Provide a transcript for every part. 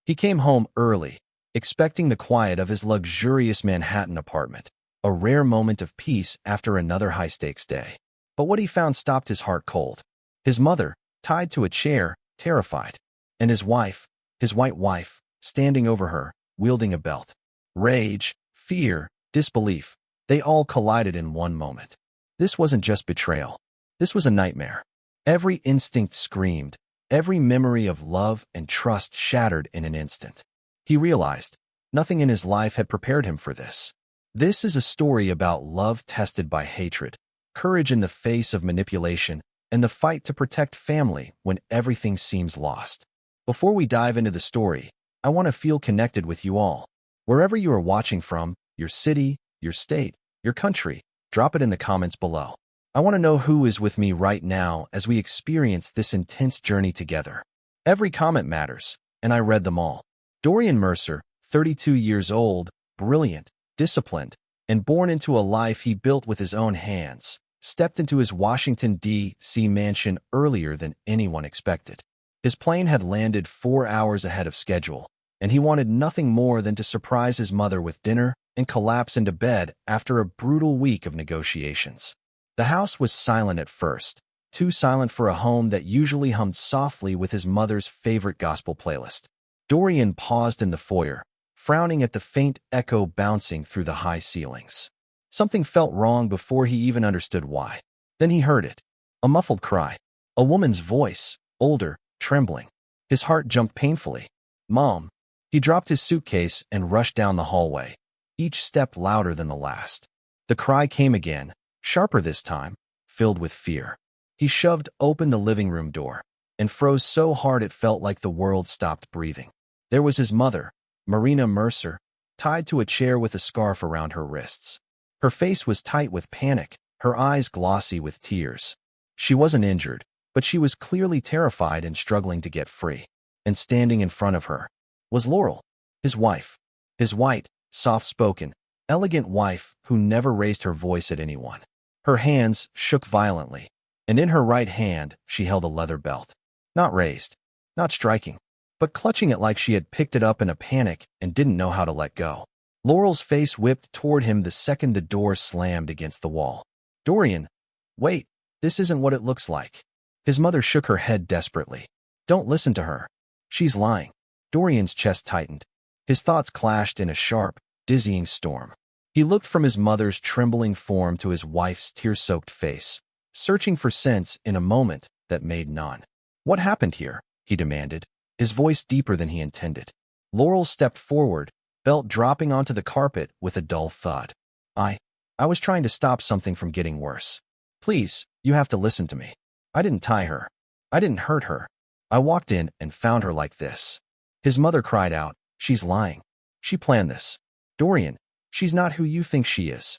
He came home early, expecting the quiet of his luxurious Manhattan apartment, a rare moment of peace after another high-stakes day. But what he found stopped his heart cold. His mother, tied to a chair, terrified, and his white wife, standing over her, wielding a belt. Rage, fear, disbelief, they all collided in one moment. This wasn't just betrayal. This was a nightmare. Every instinct screamed, every memory of love and trust shattered in an instant. He realized nothing in his life had prepared him for this. This is a story about love tested by hatred, courage in the face of manipulation, and the fight to protect family when everything seems lost. Before we dive into the story, I want to feel connected with you all. Wherever you are watching from, your city, your state, your country, drop it in the comments below. I want to know who is with me right now as we experience this intense journey together. Every comment matters, and I read them all. Dorian Mercer, 32 years old, brilliant, disciplined, and born into a life he built with his own hands, stepped into his Washington, D.C. mansion earlier than anyone expected. His plane had landed 4 hours ahead of schedule, and he wanted nothing more than to surprise his mother with dinner and collapse into bed after a brutal week of negotiations. The house was silent at first, too silent for a home that usually hummed softly with his mother's favorite gospel playlist. Dorian paused in the foyer, frowning at the faint echo bouncing through the high ceilings. Something felt wrong before he even understood why. Then he heard it. A muffled cry. A woman's voice, older, trembling. His heart jumped painfully. "Mom." He dropped his suitcase and rushed down the hallway, each step louder than the last. The cry came again, sharper this time, filled with fear. He shoved open the living room door and froze so hard it felt like the world stopped breathing. There was his mother, Marina Mercer, tied to a chair with a scarf around her wrists. Her face was tight with panic, her eyes glossy with tears. She wasn't injured, but she was clearly terrified and struggling to get free. And standing in front of her was Laurel, his wife. His white, soft-spoken, elegant wife who never raised her voice at anyone. Her hands shook violently, and in her right hand she held a leather belt. Not raised, not striking, but clutching it like she had picked it up in a panic and didn't know how to let go. Laurel's face whipped toward him the second the door slammed against the wall. "Dorian, wait, this isn't what it looks like." His mother shook her head desperately. "Don't listen to her. She's lying." Dorian's chest tightened. His thoughts clashed in a sharp, dizzying storm. He looked from his mother's trembling form to his wife's tear-soaked face, searching for sense in a moment that made none. "What happened here?" he demanded, his voice deeper than he intended. Laurel stepped forward, belt dropping onto the carpet with a dull thud. I was trying to stop something from getting worse. Please, you have to listen to me. I didn't tie her. I didn't hurt her. I walked in and found her like this." His mother cried out, "She's lying. She planned this. Dorian, she's not who you think she is."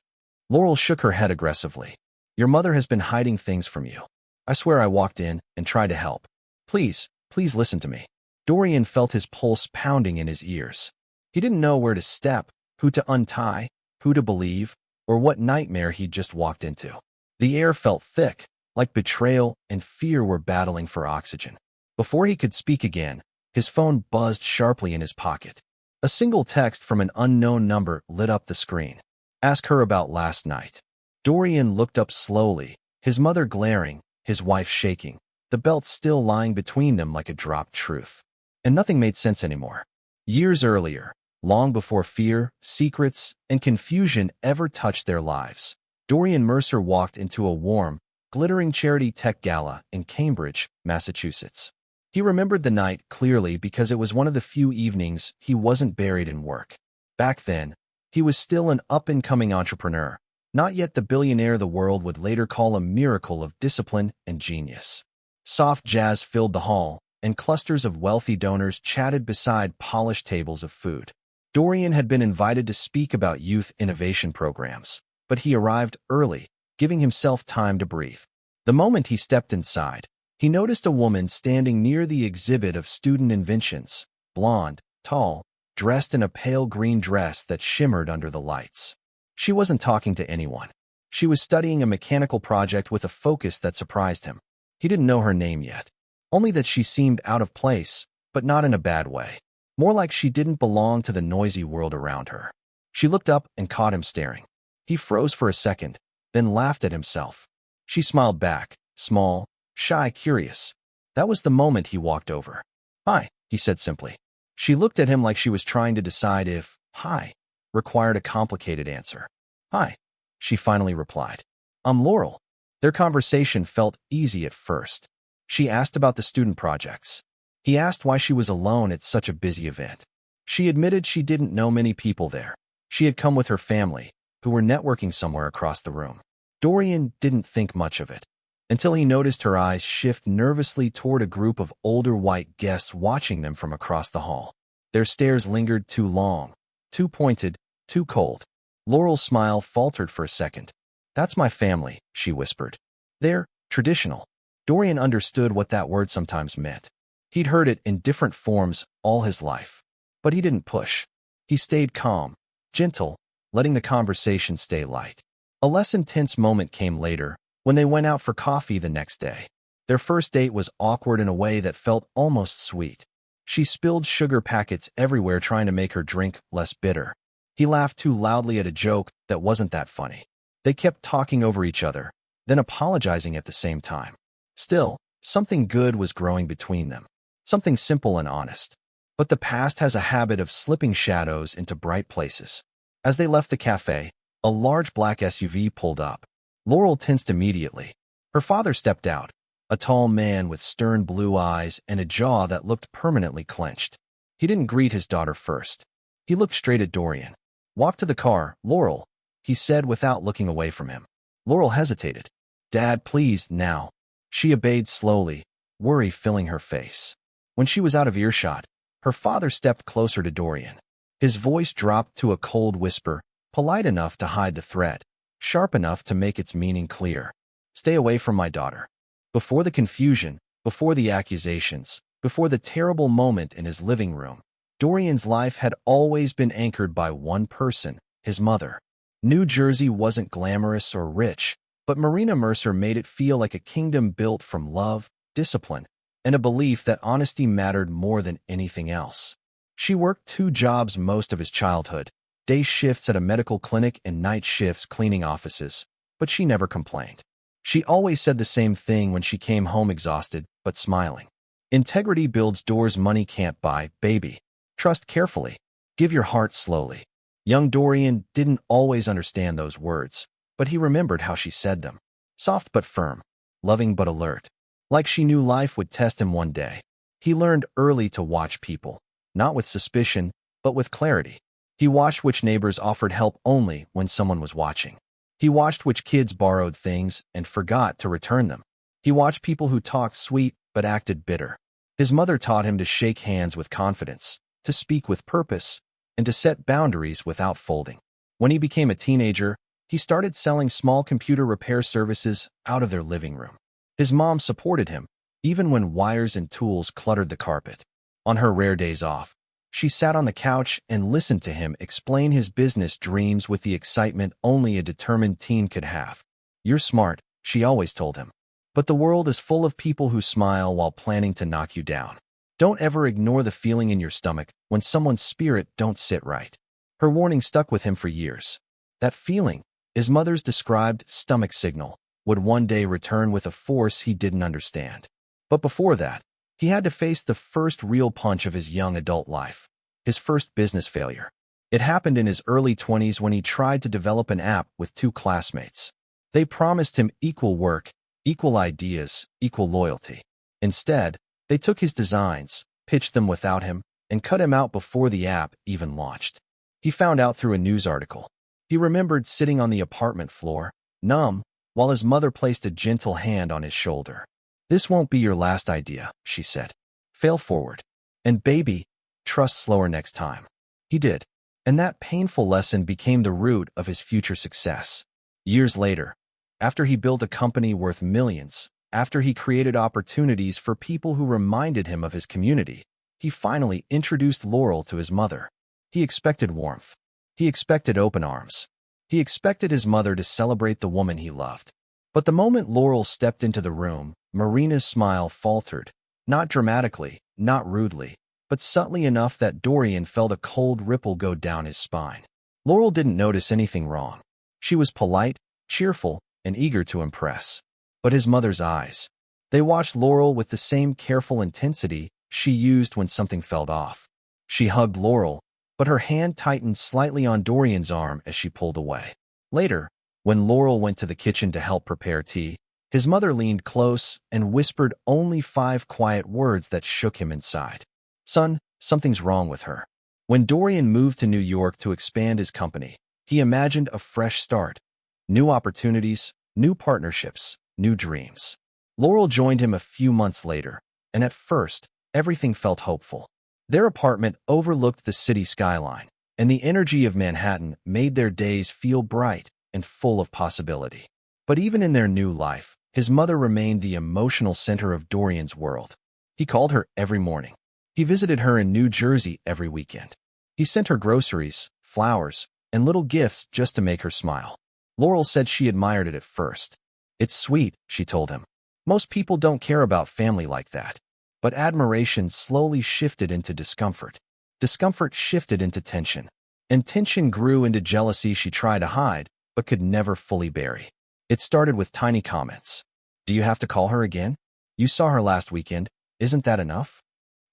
Laurel shook her head aggressively. "Your mother has been hiding things from you. I swear I walked in and tried to help. Please listen to me." Dorian felt his pulse pounding in his ears. He didn't know where to step, who to untie, who to believe, or what nightmare he'd just walked into. The air felt thick, like betrayal and fear were battling for oxygen. Before he could speak again, his phone buzzed sharply in his pocket. A single text from an unknown number lit up the screen. "Ask her about last night." Dorian looked up slowly, his mother glaring, his wife shaking, the belt still lying between them like a dropped truth. And nothing made sense anymore. Years earlier, long before fear, secrets, and confusion ever touched their lives, Dorian Mercer walked into a warm, glittering charity tech gala in Cambridge, Massachusetts. He remembered the night clearly because it was one of the few evenings he wasn't buried in work. Back then, he was still an up-and-coming entrepreneur, not yet the billionaire the world would later call a miracle of discipline and genius. Soft jazz filled the hall, and clusters of wealthy donors chatted beside polished tables of food. Dorian had been invited to speak about youth innovation programs, but he arrived early, giving himself time to breathe. The moment he stepped inside, he noticed a woman standing near the exhibit of student inventions, blonde, tall, dressed in a pale green dress that shimmered under the lights. She wasn't talking to anyone. She was studying a mechanical project with a focus that surprised him. He didn't know her name yet, only that she seemed out of place, but not in a bad way. more like she didn't belong to the noisy world around her. She looked up and caught him staring. He froze for a second, then laughed at himself. She smiled back, small, shy, curious. That was the moment he walked over. "Hi," he said simply. She looked at him like she was trying to decide if "hi" required a complicated answer. "Hi," she finally replied. "I'm Laurel." Their conversation felt easy at first. She asked about the student projects. He asked why she was alone at such a busy event. She admitted she didn't know many people there. She had come with her family, who were networking somewhere across the room. Dorian didn't think much of it, until he noticed her eyes shift nervously toward a group of older white guests watching them from across the hall. Their stares lingered too long, too pointed, too cold. Laurel's smile faltered for a second. "That's my family," she whispered. "They're traditional." Dorian understood what that word sometimes meant. He'd heard it in different forms all his life. But he didn't push. He stayed calm, gentle, letting the conversation stay light. A less intense moment came later, when they went out for coffee the next day. Their first date was awkward in a way that felt almost sweet. She spilled sugar packets everywhere trying to make her drink less bitter. He laughed too loudly at a joke that wasn't that funny. They kept talking over each other, then apologizing at the same time. Still, something good was growing between them. Something simple and honest. But the past has a habit of slipping shadows into bright places. As they left the cafe, a large black SUV pulled up. Laurel tensed immediately. Her father stepped out, a tall man with stern blue eyes and a jaw that looked permanently clenched. He didn't greet his daughter first. He looked straight at Dorian. "Walk to the car, Laurel," he said without looking away from him. Laurel hesitated. "Dad, please, now." She obeyed slowly, worry filling her face. When she was out of earshot, her father stepped closer to Dorian. His voice dropped to a cold whisper, polite enough to hide the threat, sharp enough to make its meaning clear. "Stay away from my daughter." Before the confusion, before the accusations, before the terrible moment in his living room, Dorian's life had always been anchored by one person, his mother. New Jersey wasn't glamorous or rich, but Marina Mercer made it feel like a kingdom built from love, discipline, and a belief that honesty mattered more than anything else. She worked 2 jobs most of his childhood, day shifts at a medical clinic and night shifts cleaning offices, but she never complained. She always said the same thing when she came home exhausted, but smiling. "Integrity builds doors money can't buy, baby. Trust carefully. Give your heart slowly." Young Dorian didn't always understand those words, but he remembered how she said them. Soft but firm, loving but alert. Like she knew life would test him one day. He learned early to watch people, not with suspicion, but with clarity. He watched which neighbors offered help only when someone was watching. He watched which kids borrowed things and forgot to return them. He watched people who talked sweet but acted bitter. His mother taught him to shake hands with confidence, to speak with purpose, and to set boundaries without folding. When he became a teenager, he started selling small computer repair services out of their living room. His mom supported him, even when wires and tools cluttered the carpet. On her rare days off, she sat on the couch and listened to him explain his business dreams with the excitement only a determined teen could have. "You're smart," she always told him. "But the world is full of people who smile while planning to knock you down. Don't ever ignore the feeling in your stomach when someone's spirit don't sit right." Her warning stuck with him for years. That feeling, his mother's described stomach signal, would one day return with a force he didn't understand. But before that, he had to face the first real punch of his young adult life, his first business failure. It happened in his early 20s when he tried to develop an app with 2 classmates. They promised him equal work, equal ideas, equal loyalty. Instead, they took his designs, pitched them without him, and cut him out before the app even launched. He found out through a news article. He remembered sitting on the apartment floor, numb, while his mother placed a gentle hand on his shoulder. "This won't be your last idea," she said. "Fail forward. And baby, trust slower next time." He did. And that painful lesson became the root of his future success. Years later, after he built a company worth millions, after he created opportunities for people who reminded him of his community, he finally introduced Laurel to his mother. He expected warmth. He expected open arms. He expected his mother to celebrate the woman he loved. But the moment Laurel stepped into the room, Marina's smile faltered, not dramatically, not rudely, but subtly enough that Dorian felt a cold ripple go down his spine. Laurel didn't notice anything wrong. She was polite, cheerful, and eager to impress. But his mother's eyes, they watched Laurel with the same careful intensity she used when something felt off. She hugged Laurel, but her hand tightened slightly on Dorian's arm as she pulled away. Later, when Laurel went to the kitchen to help prepare tea, his mother leaned close and whispered only 5 quiet words that shook him inside. "Son, something's wrong with her." When Dorian moved to New York to expand his company, he imagined a fresh start, new opportunities, new partnerships, new dreams. Laurel joined him a few months later, and at first, everything felt hopeful. Their apartment overlooked the city skyline, and the energy of Manhattan made their days feel bright and full of possibility. But even in their new life, his mother remained the emotional center of Dorian's world. He called her every morning. He visited her in New Jersey every weekend. He sent her groceries, flowers, and little gifts just to make her smile. Laurel said she admired it at first. "It's sweet," she told him. "Most people don't care about family like that." But admiration slowly shifted into discomfort. Discomfort shifted into tension. And tension grew into jealousy she tried to hide, but could never fully bury. It started with tiny comments. "Do you have to call her again? You saw her last weekend. Isn't that enough?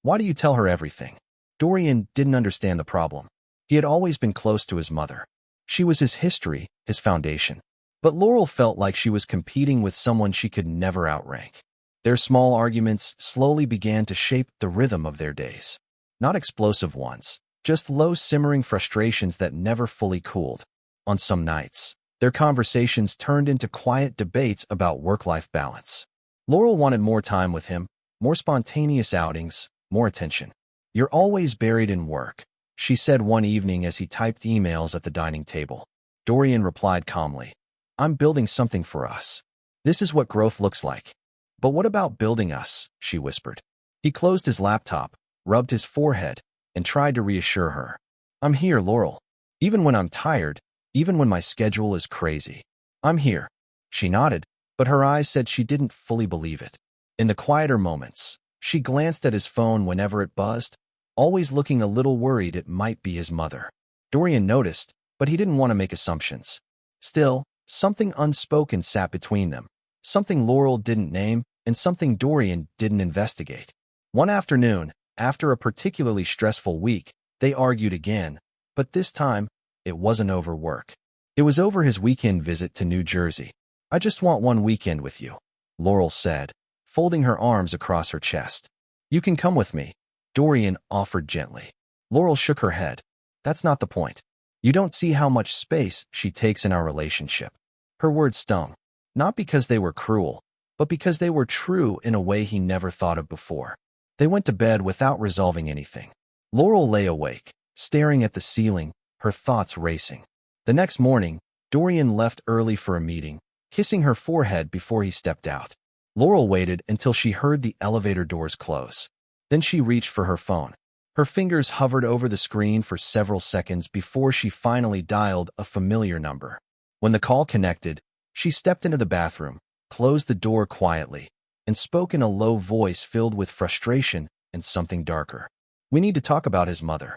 Why do you tell her everything?" Dorian didn't understand the problem. He had always been close to his mother. She was his history, his foundation. But Laurel felt like she was competing with someone she could never outrank. Their small arguments slowly began to shape the rhythm of their days. Not explosive ones, just low simmering frustrations that never fully cooled. On some nights, their conversations turned into quiet debates about work-life balance. Laurel wanted more time with him, more spontaneous outings, more attention. "You're always buried in work," she said one evening as he typed emails at the dining table. Dorian replied calmly, "I'm building something for us. This is what growth looks like." "But what about building us?" she whispered. He closed his laptop, rubbed his forehead, and tried to reassure her. "I'm here, Laurel. Even when I'm tired, even when my schedule is crazy. I'm here." She nodded, but her eyes said she didn't fully believe it. In the quieter moments, she glanced at his phone whenever it buzzed, always looking a little worried it might be his mother. Dorian noticed, but he didn't want to make assumptions. Still, something unspoken sat between them, something Laurel didn't name, and something Dorian didn't investigate. One afternoon, after a particularly stressful week, they argued again, but this time, it wasn't over work. It was over his weekend visit to New Jersey. "I just want one weekend with you," Laurel said, folding her arms across her chest. "You can come with me," Dorian offered gently. Laurel shook her head. "That's not the point. You don't see how much space she takes in our relationship." Her words stung, not because they were cruel, but because they were true in a way he never thought of before. They went to bed without resolving anything. Laurel lay awake, staring at the ceiling, her thoughts racing. The next morning, Dorian left early for a meeting, kissing her forehead before he stepped out. Laurel waited until she heard the elevator doors close. Then she reached for her phone. Her fingers hovered over the screen for several seconds before she finally dialed a familiar number. When the call connected, she stepped into the bathroom, closed the door quietly, and spoke in a low voice filled with frustration and something darker. "We need to talk about his mother."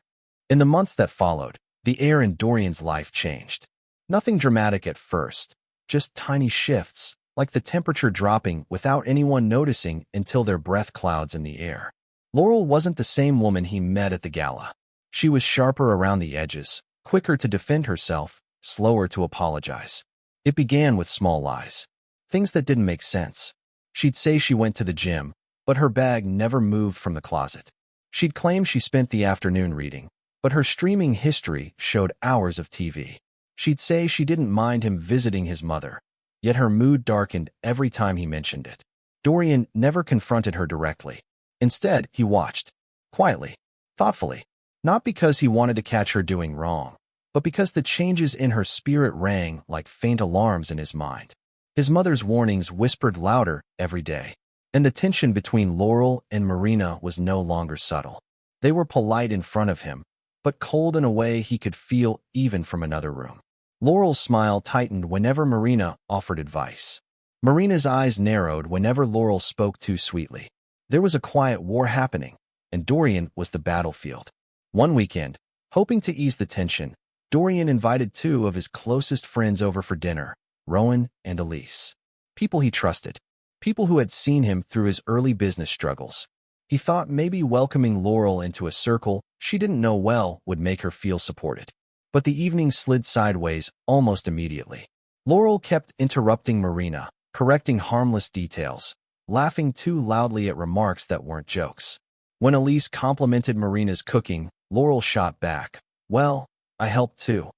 In the months that followed, the air in Dorian's life changed. Nothing dramatic at first, just tiny shifts, like the temperature dropping without anyone noticing until their breath clouds in the air. Laurel wasn't the same woman he met at the gala. She was sharper around the edges, quicker to defend herself, slower to apologize. It began with small lies. Things that didn't make sense. She'd say she went to the gym, but her bag never moved from the closet. She'd claim she spent the afternoon reading, but her streaming history showed hours of TV. She'd say she didn't mind him visiting his mother, yet her mood darkened every time he mentioned it. Dorian never confronted her directly. Instead, he watched, quietly, thoughtfully, not because he wanted to catch her doing wrong, but because the changes in her spirit rang like faint alarms in his mind. His mother's warnings whispered louder every day, and the tension between Laurel and Marina was no longer subtle. They were polite in front of him, but cold in a way he could feel even from another room. Laurel's smile tightened whenever Marina offered advice. Marina's eyes narrowed whenever Laurel spoke too sweetly. There was a quiet war happening, and Dorian was the battlefield. One weekend, hoping to ease the tension, Dorian invited two of his closest friends over for dinner, Rowan and Elise. People he trusted. People who had seen him through his early business struggles. He thought maybe welcoming Laurel into a circle she didn't know well would make her feel supported. But the evening slid sideways almost immediately. Laurel kept interrupting Marina, correcting harmless details, laughing too loudly at remarks that weren't jokes. When Elise complimented Marina's cooking, Laurel shot back, "Well, I helped too,"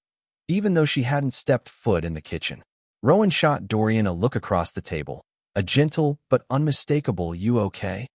even though she hadn't stepped foot in the kitchen. Rowan shot Dorian a look across the table, a gentle but unmistakable "You okay?"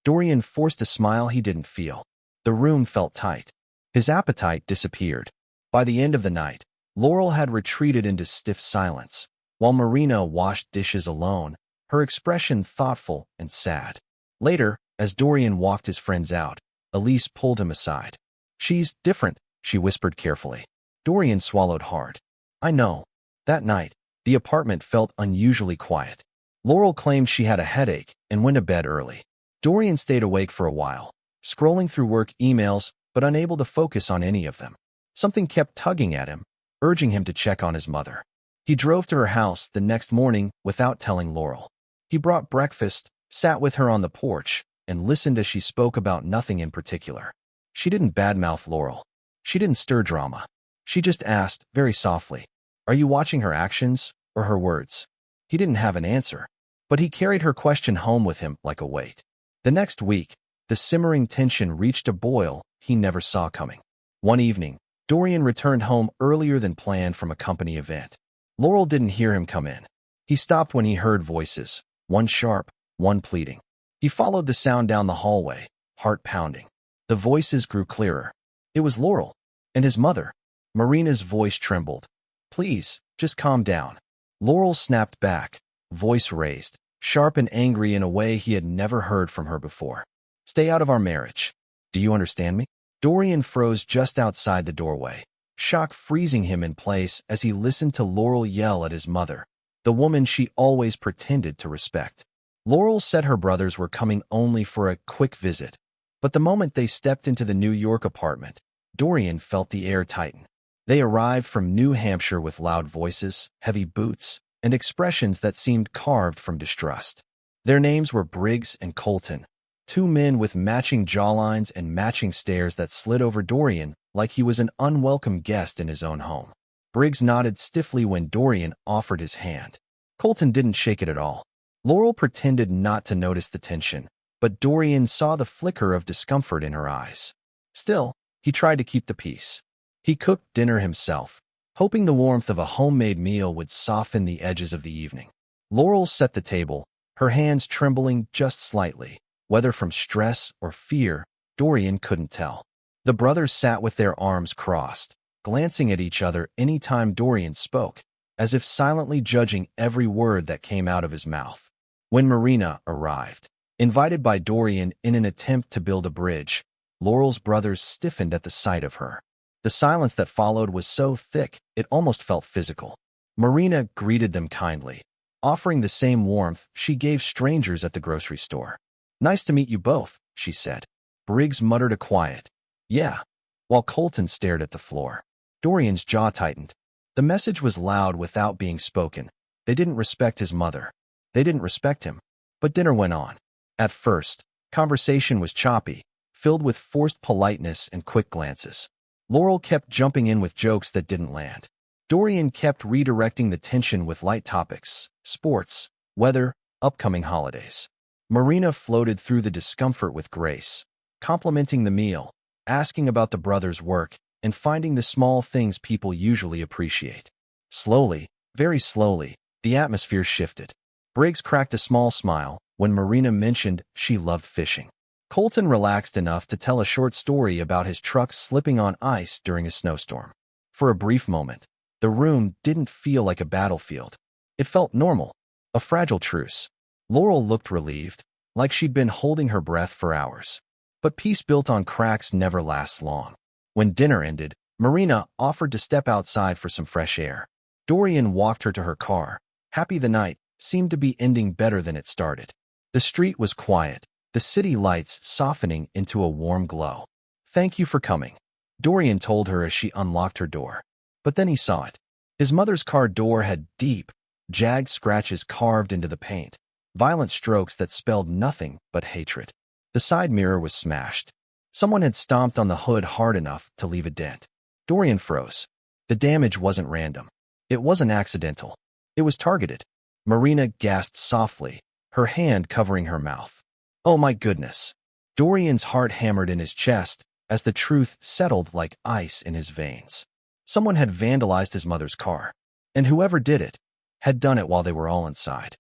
Dorian forced a smile he didn't feel. The room felt tight. His appetite disappeared. By the end of the night, Laurel had retreated into stiff silence, while Marina washed dishes alone, her expression thoughtful and sad. Later, as Dorian walked his friends out, Elise pulled him aside. "She's different," she whispered carefully. Dorian swallowed hard. "I know." That night, the apartment felt unusually quiet. Laurel claimed she had a headache and went to bed early. Dorian stayed awake for a while, scrolling through work emails but unable to focus on any of them. Something kept tugging at him, urging him to check on his mother. He drove to her house the next morning without telling Laurel. He brought breakfast, sat with her on the porch, and listened as she spoke about nothing in particular. She didn't badmouth Laurel. She didn't stir drama. She just asked, very softly, "Are you watching her actions or her words?" He didn't have an answer, but he carried her question home with him like a weight. The next week, the simmering tension reached a boil he never saw coming. One evening, Dorian returned home earlier than planned from a company event. Laurel didn't hear him come in. He stopped when he heard voices, one sharp, one pleading. He followed the sound down the hallway, heart pounding. The voices grew clearer. It was Laurel and his mother. Marina's voice trembled. "Please, just calm down." Laurel snapped back, voice raised, sharp and angry in a way he had never heard from her before. "Stay out of our marriage. Do you understand me?" Dorian froze just outside the doorway, shock freezing him in place as he listened to Laurel yell at his mother, the woman she always pretended to respect. Laurel said her brothers were coming only for a quick visit, but the moment they stepped into the New York apartment, Dorian felt the air tighten. They arrived from New Hampshire with loud voices, heavy boots, and expressions that seemed carved from distrust. Their names were Briggs and Colton, two men with matching jawlines and matching stares that slid over Dorian like he was an unwelcome guest in his own home. Briggs nodded stiffly when Dorian offered his hand. Colton didn't shake it at all. Laurel pretended not to notice the tension, but Dorian saw the flicker of discomfort in her eyes. Still, he tried to keep the peace. He cooked dinner himself, hoping the warmth of a homemade meal would soften the edges of the evening. Laurel set the table, her hands trembling just slightly. Whether from stress or fear, Dorian couldn't tell. The brothers sat with their arms crossed, glancing at each other any time Dorian spoke, as if silently judging every word that came out of his mouth. When Marina arrived, invited by Dorian in an attempt to build a bridge, Laurel's brothers stiffened at the sight of her. The silence that followed was so thick it almost felt physical. Marina greeted them kindly, offering the same warmth she gave strangers at the grocery store. "Nice to meet you both," she said. Briggs muttered a quiet, "Yeah," while Colton stared at the floor. Dorian's jaw tightened. The message was loud without being spoken. They didn't respect his mother. They didn't respect him. But dinner went on. At first, conversation was choppy, filled with forced politeness and quick glances. Laurel kept jumping in with jokes that didn't land. Dorian kept redirecting the tension with light topics, sports, weather, upcoming holidays. Marina floated through the discomfort with grace, complimenting the meal, asking about the brothers' work, and finding the small things people usually appreciate. Slowly, very slowly, the atmosphere shifted. Briggs cracked a small smile when Marina mentioned she loved fishing. Colton relaxed enough to tell a short story about his truck slipping on ice during a snowstorm. For a brief moment, the room didn't feel like a battlefield. It felt normal, a fragile truce. Laurel looked relieved, like she'd been holding her breath for hours. But peace built on cracks never lasts long. When dinner ended, Marina offered to step outside for some fresh air. Dorian walked her to her car, happy the night seemed to be ending better than it started. The street was quiet, the city lights softening into a warm glow. "Thank you for coming," Dorian told her as she unlocked her door. But then he saw it. His mother's car door had deep, jagged scratches carved into the paint, violent strokes that spelled nothing but hatred. The side mirror was smashed. Someone had stomped on the hood hard enough to leave a dent. Dorian froze. The damage wasn't random. It wasn't accidental. It was targeted. Marina gasped softly, her hand covering her mouth. "Oh my goodness." Dorian's heart hammered in his chest as the truth settled like ice in his veins. Someone had vandalized his mother's car, and whoever did it had done it while they were all inside.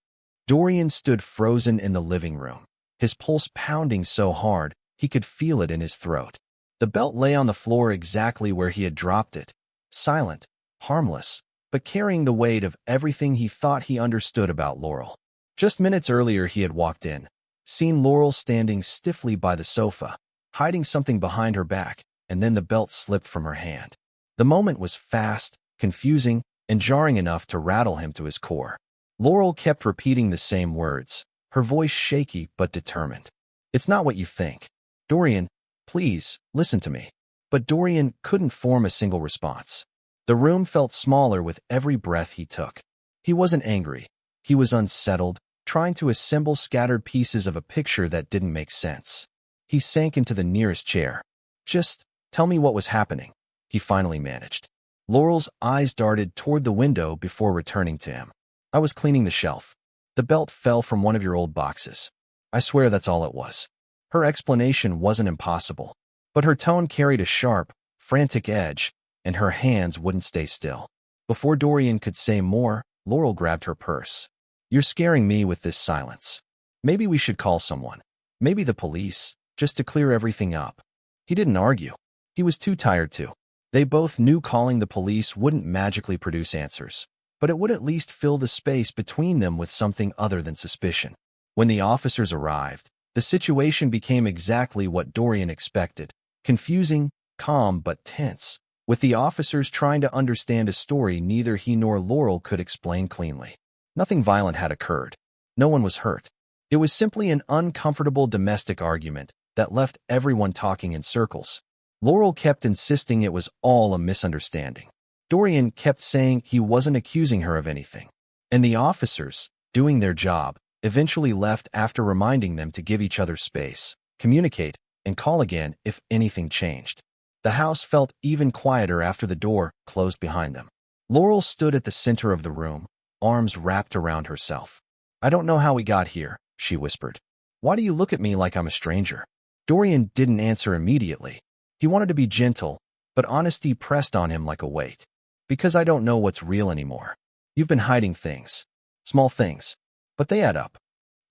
Dorian stood frozen in the living room, his pulse pounding so hard he could feel it in his throat. The belt lay on the floor exactly where he had dropped it, silent, harmless, but carrying the weight of everything he thought he understood about Laurel. Just minutes earlier he had walked in, seen Laurel standing stiffly by the sofa, hiding something behind her back, and then the belt slipped from her hand. The moment was fast, confusing, and jarring enough to rattle him to his core. Laurel kept repeating the same words, her voice shaky but determined. "It's not what you think. Dorian, please, listen to me." But Dorian couldn't form a single response. The room felt smaller with every breath he took. He wasn't angry. He was unsettled, trying to assemble scattered pieces of a picture that didn't make sense. He sank into the nearest chair. "Just tell me what was happening," he finally managed. Laurel's eyes darted toward the window before returning to him. "I was cleaning the shelf. The belt fell from one of your old boxes. I swear that's all it was." Her explanation wasn't impossible, but her tone carried a sharp, frantic edge, and her hands wouldn't stay still. Before Dorian could say more, Laurel grabbed her purse. "You're scaring me with this silence. Maybe we should call someone. Maybe the police, just to clear everything up." He didn't argue. He was too tired to. They both knew calling the police wouldn't magically produce answers, but it would at least fill the space between them with something other than suspicion. When the officers arrived, the situation became exactly what Dorian expected: confusing, calm, but tense, with the officers trying to understand a story neither he nor Laurel could explain cleanly. Nothing violent had occurred. No one was hurt. It was simply an uncomfortable domestic argument that left everyone talking in circles. Laurel kept insisting it was all a misunderstanding. Dorian kept saying he wasn't accusing her of anything. And the officers, doing their job, eventually left after reminding them to give each other space, communicate, and call again if anything changed. The house felt even quieter after the door closed behind them. Laurel stood at the center of the room, arms wrapped around herself. "I don't know how we got here," she whispered. "Why do you look at me like I'm a stranger?" Dorian didn't answer immediately. He wanted to be gentle, but honesty pressed on him like a weight. "Because I don't know what's real anymore. You've been hiding things. Small things. But they add up."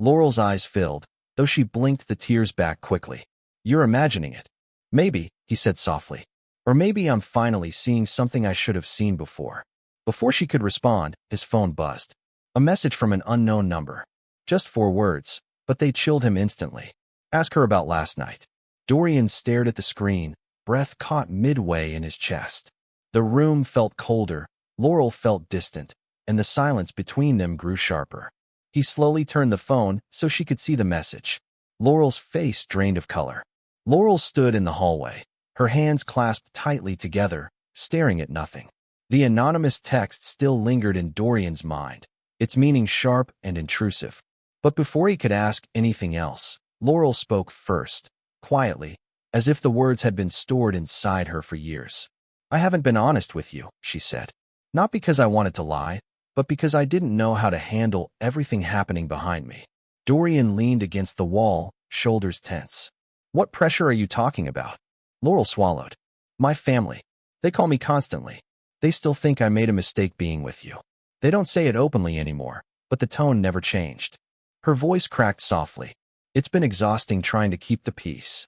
Laurel's eyes filled, though she blinked the tears back quickly. "You're imagining it." "Maybe," he said softly. "Or maybe I'm finally seeing something I should have seen before." Before she could respond, his phone buzzed. A message from an unknown number. Just 4 words, but they chilled him instantly. "Ask her about last night." Dorian stared at the screen, breath caught midway in his chest. The room felt colder, Laurel felt distant, and the silence between them grew sharper. He slowly turned the phone so she could see the message. Laurel's face drained of color. Laurel stood in the hallway, her hands clasped tightly together, staring at nothing. The anonymous text still lingered in Dorian's mind, its meaning sharp and intrusive. But before he could ask anything else, Laurel spoke first, quietly, as if the words had been stored inside her for years. "I haven't been honest with you," she said. "Not because I wanted to lie, but because I didn't know how to handle everything happening behind me." Dorian leaned against the wall, shoulders tense. "What pressure are you talking about?" Laurel swallowed. "My family. They call me constantly. They still think I made a mistake being with you. They don't say it openly anymore, but the tone never changed." Her voice cracked softly. "It's been exhausting trying to keep the peace."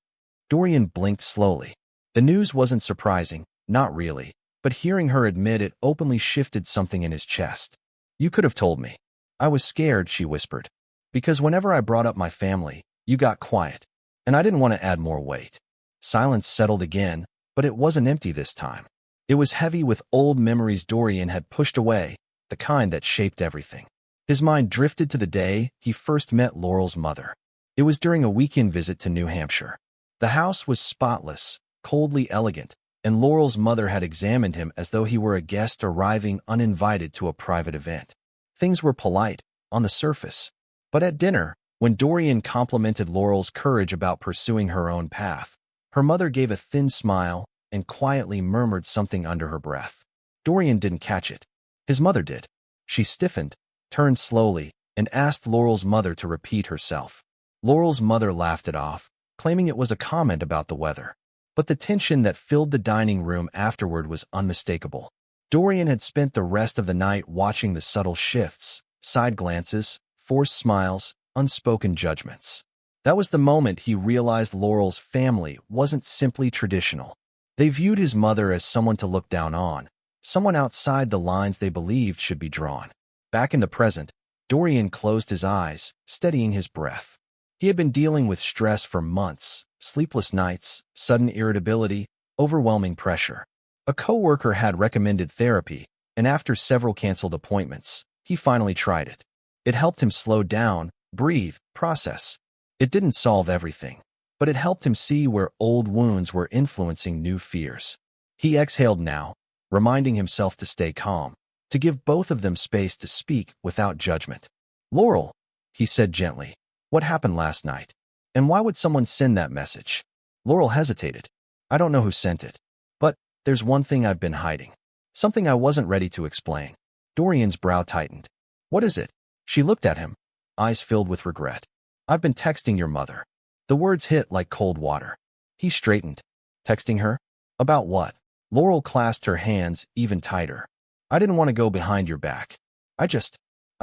Dorian blinked slowly. The news wasn't surprising, not really, but hearing her admit it openly shifted something in his chest. "You could have told me." "I was scared," she whispered. "Because whenever I brought up my family, you got quiet, and I didn't want to add more weight." Silence settled again, but it wasn't empty this time. It was heavy with old memories Dorian had pushed away, the kind that shaped everything. His mind drifted to the day he first met Laurel's mother. It was during a weekend visit to New Hampshire. The house was spotless, coldly elegant, and Laurel's mother had examined him as though he were a guest arriving uninvited to a private event. Things were polite, on the surface. But at dinner, when Dorian complimented Laurel's courage about pursuing her own path, her mother gave a thin smile and quietly murmured something under her breath. Dorian didn't catch it. His mother did. She stiffened, turned slowly, and asked Laurel's mother to repeat herself. Laurel's mother laughed it off, claiming it was a comment about the weather. But the tension that filled the dining room afterward was unmistakable. Dorian had spent the rest of the night watching the subtle shifts, side glances, forced smiles, unspoken judgments. That was the moment he realized Laurel's family wasn't simply traditional. They viewed his mother as someone to look down on, someone outside the lines they believed should be drawn. Back in the present, Dorian closed his eyes, steadying his breath. He had been dealing with stress for months, sleepless nights, sudden irritability, overwhelming pressure. A coworker had recommended therapy, and after several canceled appointments, he finally tried it. It helped him slow down, breathe, process. It didn't solve everything, but it helped him see where old wounds were influencing new fears. He exhaled now, reminding himself to stay calm, to give both of them space to speak without judgment. "Laurel," he said gently, "what happened last night? And why would someone send that message?" Laurel hesitated. "I don't know who sent it. But there's one thing I've been hiding. Something I wasn't ready to explain." Dorian's brow tightened. "What is it?" She looked at him, eyes filled with regret. "I've been texting your mother." The words hit like cold water. He straightened. "Texting her? About what?" Laurel clasped her hands even tighter. "I didn't want to go behind your back. I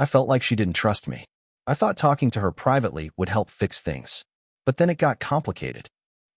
felt like she didn't trust me. I thought talking to her privately would help fix things. But then it got complicated."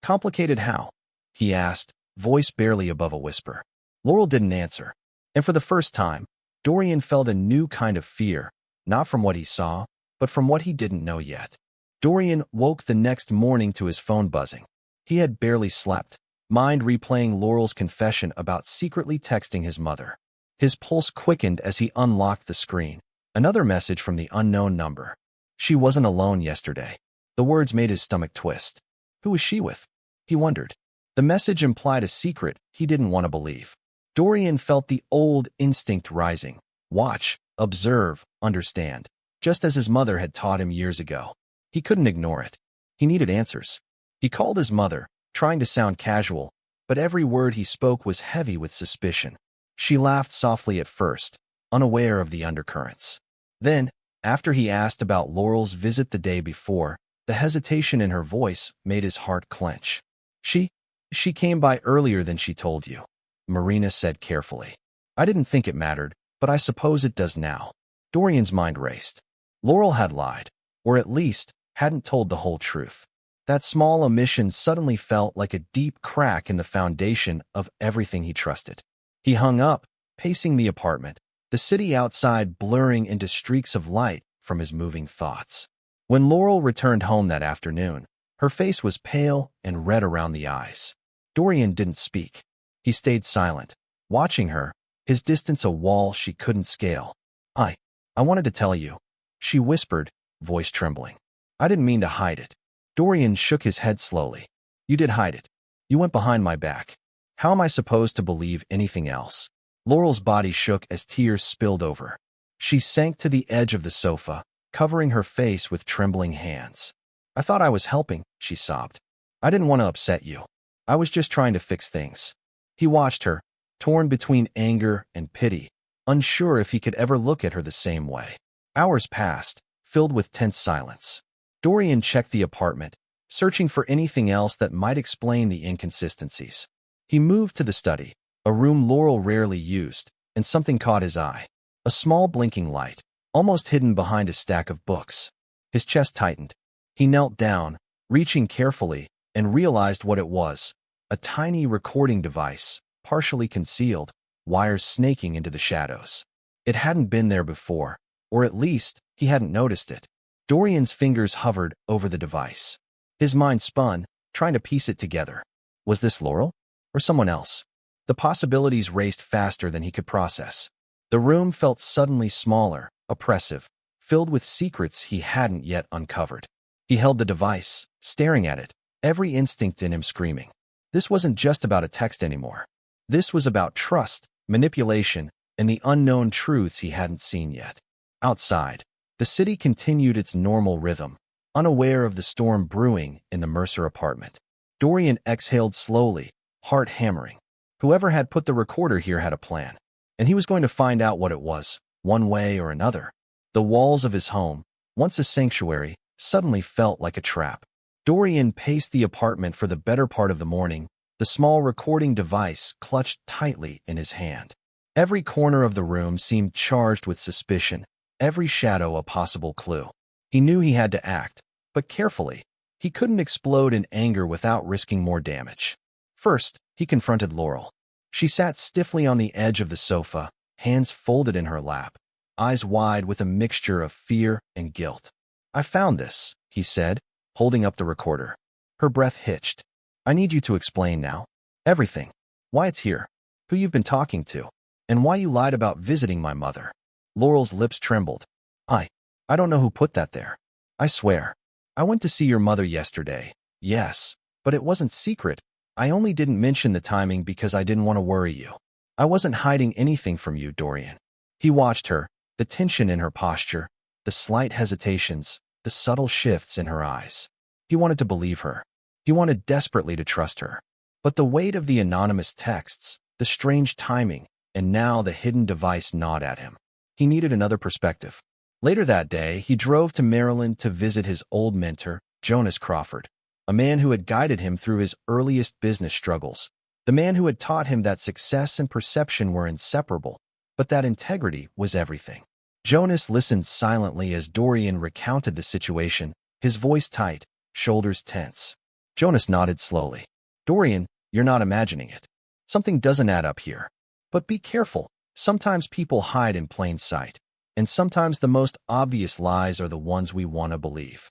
"Complicated how?" he asked, voice barely above a whisper. Laurel didn't answer. And for the first time, Dorian felt a new kind of fear, not from what he saw, but from what he didn't know yet. Dorian woke the next morning to his phone buzzing. He had barely slept, mind replaying Laurel's confession about secretly texting his mother. His pulse quickened as he unlocked the screen. Another message from the unknown number. "She wasn't alone yesterday." The words made his stomach twist. Who was she with? He wondered. The message implied a secret he didn't want to believe. Dorian felt the old instinct rising. Watch, observe, understand. Just as his mother had taught him years ago. He couldn't ignore it. He needed answers. He called his mother, trying to sound casual, but every word he spoke was heavy with suspicion. She laughed softly at first, unaware of the undercurrents. Then, after he asked about Laurel's visit the day before, the hesitation in her voice made his heart clench. She came by earlier than she told you," Marina said carefully. "I didn't think it mattered, but I suppose it does now." Dorian's mind raced. Laurel had lied, or at least, hadn't told the whole truth. That small omission suddenly felt like a deep crack in the foundation of everything he trusted. He hung up, pacing the apartment, the city outside blurring into streaks of light from his moving thoughts. When Laurel returned home that afternoon, her face was pale and red around the eyes. Dorian didn't speak. He stayed silent, watching her, his distance a wall she couldn't scale. I wanted to tell you," she whispered, voice trembling. "I didn't mean to hide it." Dorian shook his head slowly. "You did hide it. You went behind my back. How am I supposed to believe anything else?" Laurel's body shook as tears spilled over. She sank to the edge of the sofa, covering her face with trembling hands. "I thought I was helping," she sobbed. "I didn't want to upset you. I was just trying to fix things." He watched her, torn between anger and pity, unsure if he could ever look at her the same way. Hours passed, filled with tense silence. Dorian checked the apartment, searching for anything else that might explain the inconsistencies. He moved to the study, a room Laurel rarely used, and something caught his eye. A small blinking light, almost hidden behind a stack of books. His chest tightened. He knelt down, reaching carefully, and realized what it was. A tiny recording device, partially concealed, wires snaking into the shadows. It hadn't been there before, or at least, he hadn't noticed it. Dorian's fingers hovered over the device. His mind spun, trying to piece it together. Was this Laurel? Or someone else? The possibilities raced faster than he could process. The room felt suddenly smaller, oppressive, filled with secrets he hadn't yet uncovered. He held the device, staring at it, every instinct in him screaming. This wasn't just about a text anymore. This was about trust, manipulation, and the unknown truths he hadn't seen yet. Outside, the city continued its normal rhythm, unaware of the storm brewing in the Mercer apartment. Dorian exhaled slowly, heart hammering. Whoever had put the recorder here had a plan, and he was going to find out what it was, one way or another. The walls of his home, once a sanctuary, suddenly felt like a trap. Dorian paced the apartment for the better part of the morning, the small recording device clutched tightly in his hand. Every corner of the room seemed charged with suspicion, every shadow a possible clue. He knew he had to act, but carefully. He couldn't explode in anger without risking more damage. First, he confronted Laurel. She sat stiffly on the edge of the sofa, hands folded in her lap, eyes wide with a mixture of fear and guilt. "I found this," he said, holding up the recorder. Her breath hitched. "I need you to explain now. Everything. Why it's here, who you've been talking to, and why you lied about visiting my mother." Laurel's lips trembled. I don't know who put that there. I swear. I went to see your mother yesterday. Yes, but it wasn't secret. I only didn't mention the timing because I didn't want to worry you. I wasn't hiding anything from you, Dorian." He watched her, the tension in her posture, the slight hesitations, the subtle shifts in her eyes. He wanted to believe her. He wanted desperately to trust her. But the weight of the anonymous texts, the strange timing, and now the hidden device gnawed at him. He needed another perspective. Later that day, he drove to Maryland to visit his old mentor, Jonas Crawford, a man who had guided him through his earliest business struggles, the man who had taught him that success and perception were inseparable, but that integrity was everything. Jonas listened silently as Dorian recounted the situation, his voice tight, shoulders tense. Jonas nodded slowly. "Dorian, you're not imagining it. Something doesn't add up here. But be careful. Sometimes people hide in plain sight, and sometimes the most obvious lies are the ones we want to believe."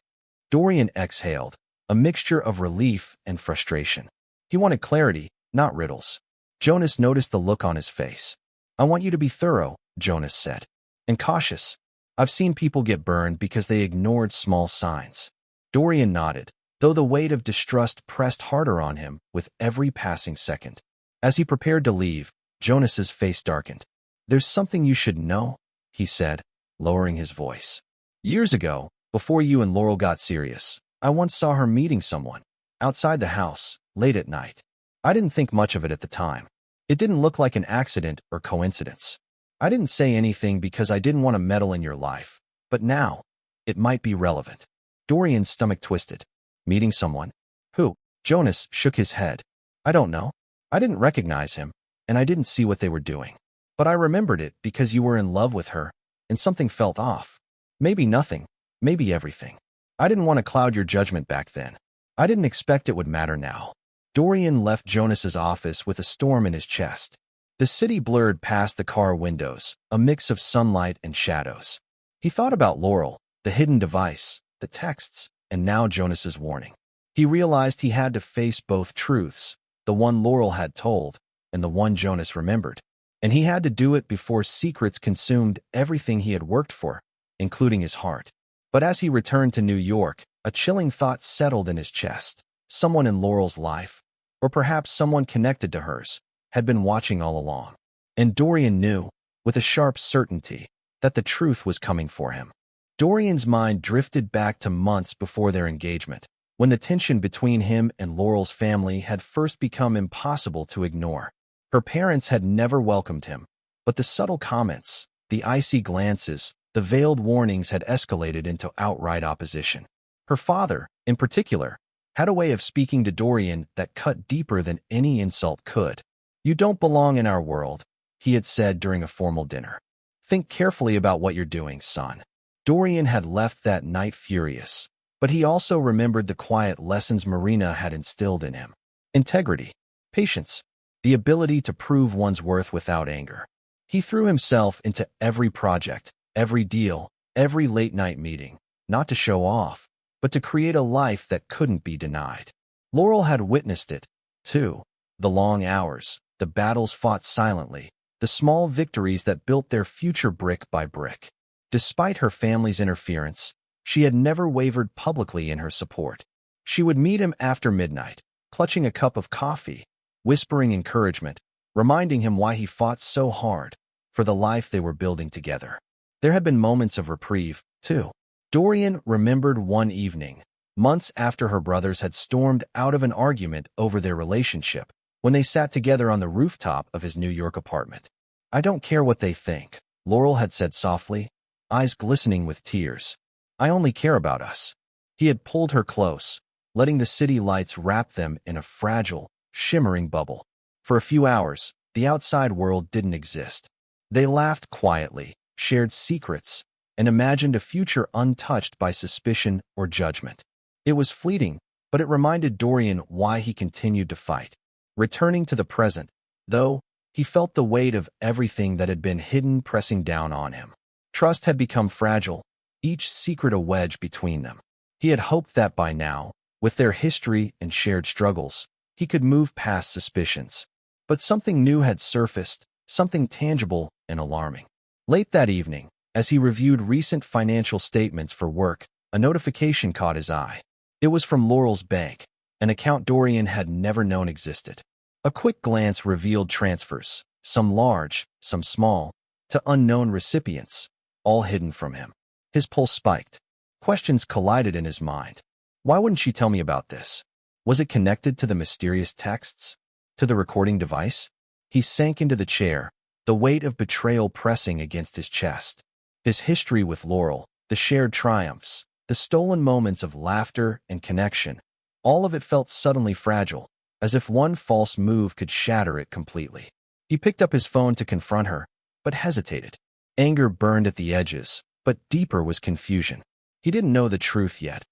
Dorian exhaled, a mixture of relief and frustration. He wanted clarity, not riddles. Jonas noticed the look on his face. "I want you to be thorough," Jonas said, "and cautious. I've seen people get burned because they ignored small signs." Dorian nodded, though the weight of distrust pressed harder on him with every passing second. As he prepared to leave, Jonas's face darkened. "There's something you should know," he said, lowering his voice. "Years ago, before you and Laurel got serious, I once saw her meeting someone, outside the house, late at night. I didn't think much of it at the time. It didn't look like an accident or coincidence. I didn't say anything because I didn't want to meddle in your life, but now, it might be relevant." Dorian's stomach twisted. "Meeting someone? Who?" Jonas shook his head. "I don't know. I didn't recognize him, and I didn't see what they were doing. But I remembered it because you were in love with her, and something felt off. Maybe nothing, maybe everything. I didn't want to cloud your judgment back then. I didn't expect it would matter now." Dorian left Jonas's office with a storm in his chest. The city blurred past the car windows, a mix of sunlight and shadows. He thought about Laurel, the hidden device, the texts, and now Jonas's warning. He realized he had to face both truths, the one Laurel had told, and the one Jonas remembered. And he had to do it before secrets consumed everything he had worked for, including his heart. But as he returned to New York, a chilling thought settled in his chest. Someone in Laurel's life, or perhaps someone connected to hers, had been watching all along. And Dorian knew, with a sharp certainty, that the truth was coming for him. Dorian's mind drifted back to months before their engagement, when the tension between him and Laurel's family had first become impossible to ignore. Her parents had never welcomed him, but the subtle comments, the icy glances, the veiled warnings had escalated into outright opposition. Her father, in particular, had a way of speaking to Dorian that cut deeper than any insult could. "You don't belong in our world," he had said during a formal dinner. "Think carefully about what you're doing, son." Dorian had left that night furious, but he also remembered the quiet lessons Marina had instilled in him. Integrity, patience, the ability to prove one's worth without anger. He threw himself into every project, every deal, every late-night meeting, not to show off, but to create a life that couldn't be denied. Laurel had witnessed it, too. The long hours, the battles fought silently, the small victories that built their future brick by brick. Despite her family's interference, She had never wavered publicly in her support. She would meet him after midnight, clutching a cup of coffee, whispering encouragement, reminding him why he fought so hard for the life they were building together. There had been moments of reprieve, too. Dorian remembered one evening, months after her brothers had stormed out of an argument over their relationship, when they sat together on the rooftop of his New York apartment. "I don't care what they think," Laurel had said softly, eyes glistening with tears. "I only care about us." He had pulled her close, letting the city lights wrap them in a fragile, shimmering bubble. For a few hours, the outside world didn't exist. They laughed quietly, shared secrets, and imagined a future untouched by suspicion or judgment. It was fleeting, but it reminded Dorian why he continued to fight. Returning to the present, though, he felt the weight of everything that had been hidden pressing down on him. Trust had become fragile, each secret a wedge between them. He had hoped that by now, with their history and shared struggles, he could move past suspicions. But something new had surfaced, something tangible and alarming. Late that evening, as he reviewed recent financial statements for work, a notification caught his eye. It was from Laurel's bank, an account Dorian had never known existed. A quick glance revealed transfers, some large, some small, to unknown recipients, all hidden from him. His pulse spiked. Questions collided in his mind. Why wouldn't she tell me about this? Was it connected to the mysterious texts? To the recording device? He sank into the chair, the weight of betrayal pressing against his chest. His history with Laurel, the shared triumphs, the stolen moments of laughter and connection, all of it felt suddenly fragile, as if one false move could shatter it completely. He picked up his phone to confront her, but hesitated. Anger burned at the edges, but deeper was confusion. He didn't know the truth yet,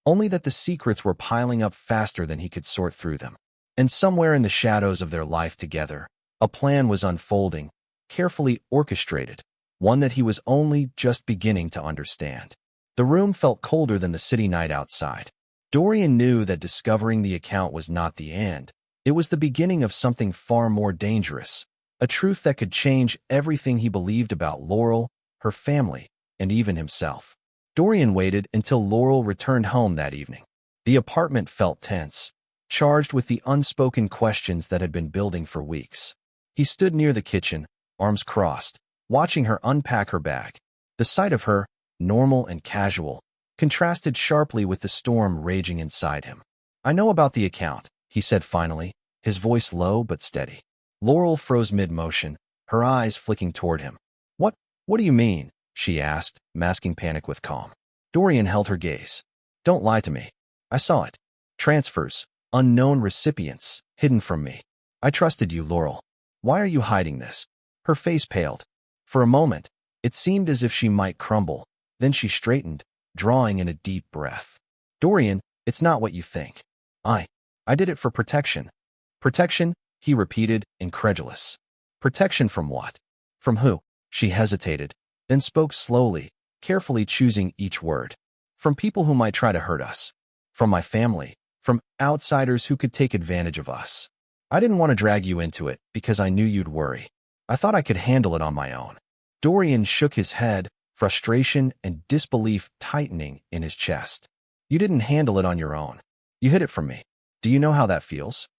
only that the secrets were piling up faster than he could sort through them. And somewhere in the shadows of their life together, a plan was unfolding, carefully orchestrated, one that he was only just beginning to understand. The room felt colder than the city night outside. Dorian knew that discovering the account was not the end. It was the beginning of something far more dangerous, a truth that could change everything he believed about Laurel, her family, and even himself. Dorian waited until Laurel returned home that evening. The apartment felt tense, charged with the unspoken questions that had been building for weeks. He stood near the kitchen, arms crossed, watching her unpack her bag. The sight of her, normal and casual, contrasted sharply with the storm raging inside him. "I know about the account," he said finally, his voice low but steady. Laurel froze mid-motion, her eyes flicking toward him. What do you mean?" she asked, masking panic with calm. Dorian held her gaze. "Don't lie to me. I saw it. Transfers, unknown recipients, hidden from me. I trusted you, Laurel. Why are you hiding this?" Her face paled. For a moment, it seemed as if she might crumble. Then she straightened, drawing in a deep breath. "Dorian, it's not what you think. I did it for protection." "Protection?" he repeated, incredulous. "Protection from what? From who?" She hesitated, then spoke slowly, carefully choosing each word. "From people who might try to hurt us. From my family. From outsiders who could take advantage of us. I didn't want to drag you into it because I knew you'd worry. I thought I could handle it on my own." Dorian shook his head, frustration and disbelief tightening in his chest. "You didn't handle it on your own. You hid it from me. Do you know how that feels?"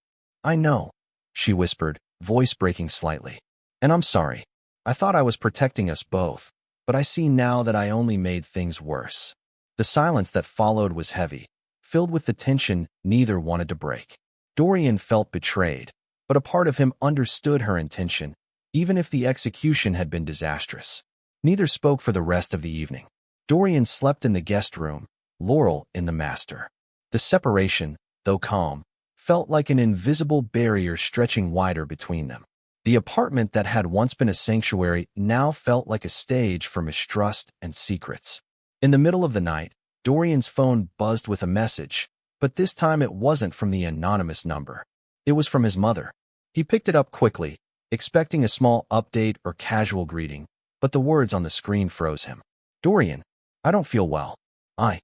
"I know," she whispered, voice breaking slightly. "And I'm sorry. I thought I was protecting us both, but I see now that I only made things worse." The silence that followed was heavy, filled with the tension neither wanted to break. Dorian felt betrayed, but a part of him understood her intention, even if the execution had been disastrous. Neither spoke for the rest of the evening. Dorian slept in the guest room, Laurel in the master. The separation, though calm, felt like an invisible barrier stretching wider between them. The apartment that had once been a sanctuary now felt like a stage for mistrust and secrets. In the middle of the night, Dorian's phone buzzed with a message, but this time it wasn't from the anonymous number. It was from his mother. He picked it up quickly, expecting a small update or casual greeting, but the words on the screen froze him. "Dorian, I don't feel well. I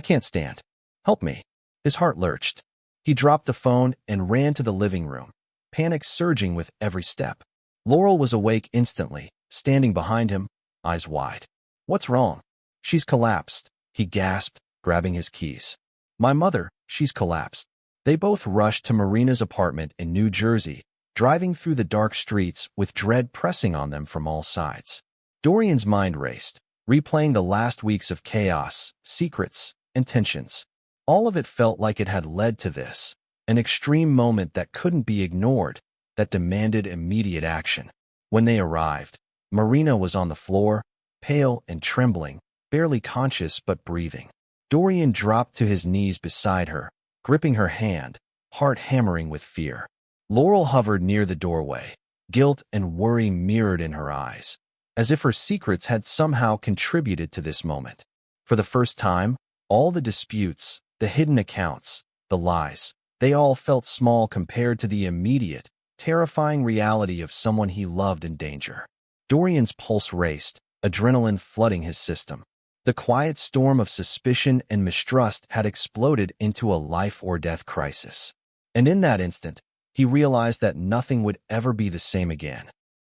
can't stand. Help me." His heart lurched. He dropped the phone and ran to the living room, panic surging with every step. Laurel was awake instantly, standing behind him, eyes wide. "What's wrong?" "She's collapsed," he gasped, grabbing his keys. My mother, she's collapsed. They both rushed to Marina's apartment in New Jersey, driving through the dark streets with dread pressing on them from all sides. Dorian's mind raced, replaying the last weeks of chaos, secrets, and tensions. All of it felt like it had led to this, an extreme moment that couldn't be ignored, that demanded immediate action. When they arrived, Marina was on the floor, pale and trembling, barely conscious but breathing. Dorian dropped to his knees beside her, gripping her hand, heart hammering with fear. Laurel hovered near the doorway, guilt and worry mirrored in her eyes, as if her secrets had somehow contributed to this moment. For the first time, all the disputes, the hidden accounts, the lies, they all felt small compared to the immediate, terrifying reality of someone he loved in danger. Dorian's pulse raced, adrenaline flooding his system. The quiet storm of suspicion and mistrust had exploded into a life-or-death crisis. And in that instant, he realized that nothing would ever be the same again.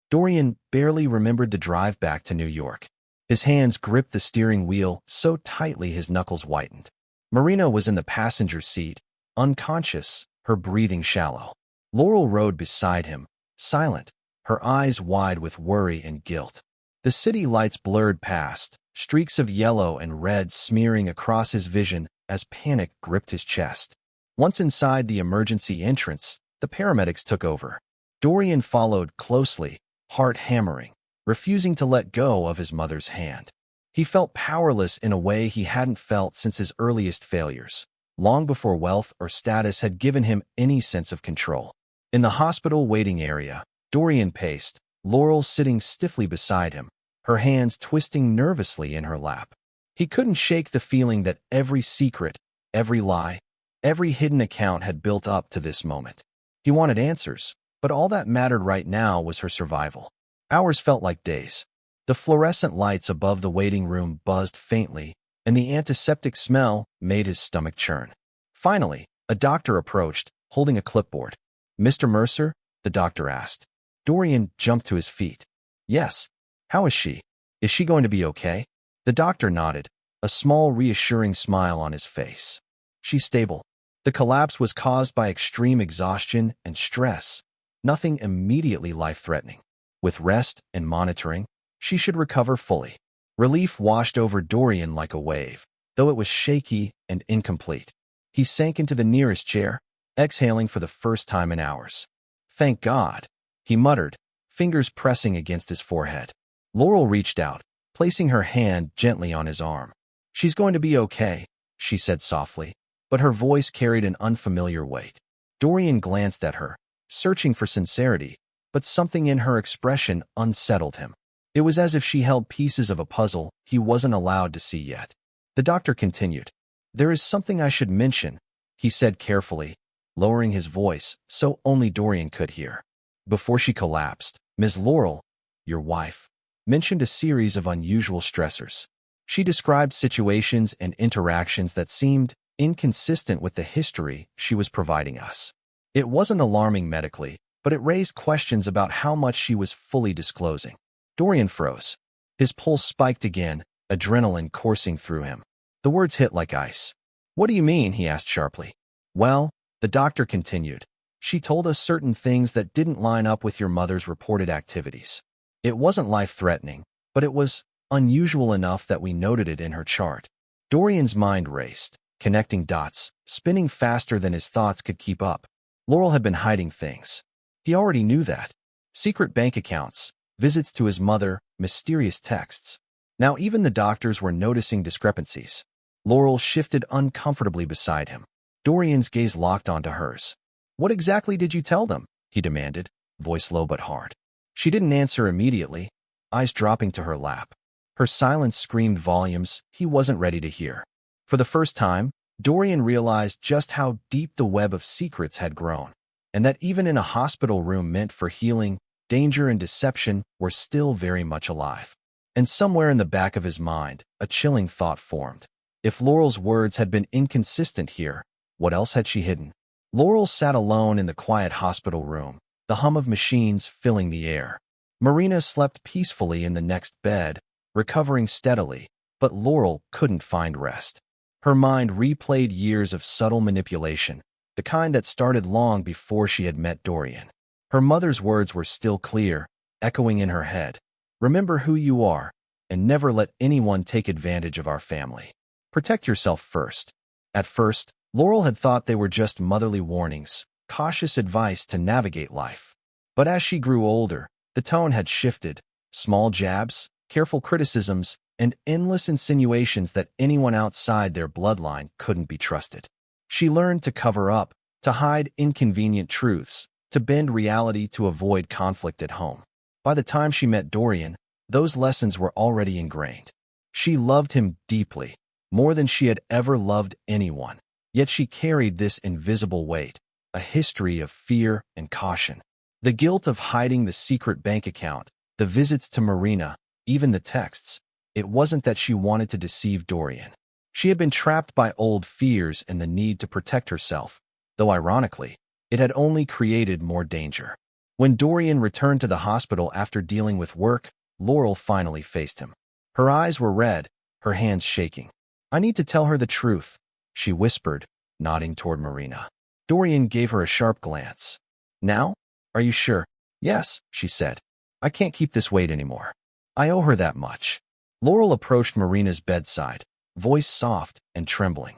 Dorian barely remembered the drive back to New York. His hands gripped the steering wheel so tightly his knuckles whitened. Marina was in the passenger seat, unconscious, her breathing shallow. Laurel rode beside him, silent, her eyes wide with worry and guilt. The city lights blurred past, streaks of yellow and red smearing across his vision as panic gripped his chest. Once inside the emergency entrance, the paramedics took over. Dorian followed closely, heart hammering, refusing to let go of his mother's hand. He felt powerless in a way he hadn't felt since his earliest failures, long before wealth or status had given him any sense of control. In the hospital waiting area, Dorian paced, Laurel sitting stiffly beside him, her hands twisting nervously in her lap. He couldn't shake the feeling that every secret, every lie, every hidden account had built up to this moment. He wanted answers, but all that mattered right now was her survival. Hours felt like days. The fluorescent lights above the waiting room buzzed faintly, and the antiseptic smell made his stomach churn. Finally, a doctor approached, holding a clipboard. Mr. Mercer? The doctor asked. Dorian jumped to his feet. Yes. How is she? Is she going to be okay? The doctor nodded, a small reassuring smile on his face. She's stable. The collapse was caused by extreme exhaustion and stress, nothing immediately life-threatening. With rest and monitoring, she should recover fully. Relief washed over Dorian like a wave, though it was shaky and incomplete. He sank into the nearest chair, exhaling for the first time in hours. Thank God, he muttered, fingers pressing against his forehead. Laurel reached out, placing her hand gently on his arm. She's going to be okay, she said softly, but her voice carried an unfamiliar weight. Dorian glanced at her, searching for sincerity, but something in her expression unsettled him. It was as if she held pieces of a puzzle he wasn't allowed to see yet. The doctor continued. There is something I should mention, he said carefully, lowering his voice so only Dorian could hear. Before she collapsed, Ms. Laurel, your wife, mentioned a series of unusual stressors. She described situations and interactions that seemed inconsistent with the history she was providing us. It wasn't alarming medically, but it raised questions about how much she was fully disclosing. Dorian froze. His pulse spiked again, adrenaline coursing through him. The words hit like ice. What do you mean? He asked sharply. Well, the doctor continued. She told us certain things that didn't line up with your mother's reported activities. It wasn't life-threatening, but it was unusual enough that we noted it in her chart. Dorian's mind raced, connecting dots, spinning faster than his thoughts could keep up. Laurel had been hiding things. He already knew that. Secret bank accounts, visits to his mother, mysterious texts. Now even the doctors were noticing discrepancies. Laurel shifted uncomfortably beside him. Dorian's gaze locked onto hers. What exactly did you tell them? He demanded, voice low but hard. She didn't answer immediately, eyes dropping to her lap. Her silence screamed volumes he wasn't ready to hear. For the first time, Dorian realized just how deep the web of secrets had grown, and that even in a hospital room meant for healing, danger and deception were still very much alive. And somewhere in the back of his mind, a chilling thought formed. If Laurel's words had been inconsistent here, what else had she hidden? Laurel sat alone in the quiet hospital room, the hum of machines filling the air. Marina slept peacefully in the next bed, recovering steadily, But Laurel couldn't find rest. Her mind replayed years of subtle manipulation, the kind that started long before she had met Dorian. Her mother's words were still clear, echoing in her head. Remember who you are, and never let anyone take advantage of our family. Protect yourself first. At first, Laurel had thought they were just motherly warnings, cautious advice to navigate life. But as she grew older, the tone had shifted. Small jabs, careful criticisms, and endless insinuations that anyone outside their bloodline couldn't be trusted. She learned to cover up, to hide inconvenient truths, to bend reality to avoid conflict at home. By the time she met Dorian, those lessons were already ingrained. She loved him deeply, more than she had ever loved anyone. Yet she carried this invisible weight, a history of fear and caution. The guilt of hiding the secret bank account, the visits to Marina, even the texts. It wasn't that she wanted to deceive Dorian. She had been trapped by old fears and the need to protect herself, though ironically, it had only created more danger. When Dorian returned to the hospital after dealing with work, Laurel finally faced him. Her eyes were red, her hands shaking. "I need to tell her the truth," she whispered, nodding toward Marina. Dorian gave her a sharp glance. "Now? Are you sure?" "Yes," she said. "I can't keep this weight anymore. I owe her that much." Laurel approached Marina's bedside, voice soft and trembling.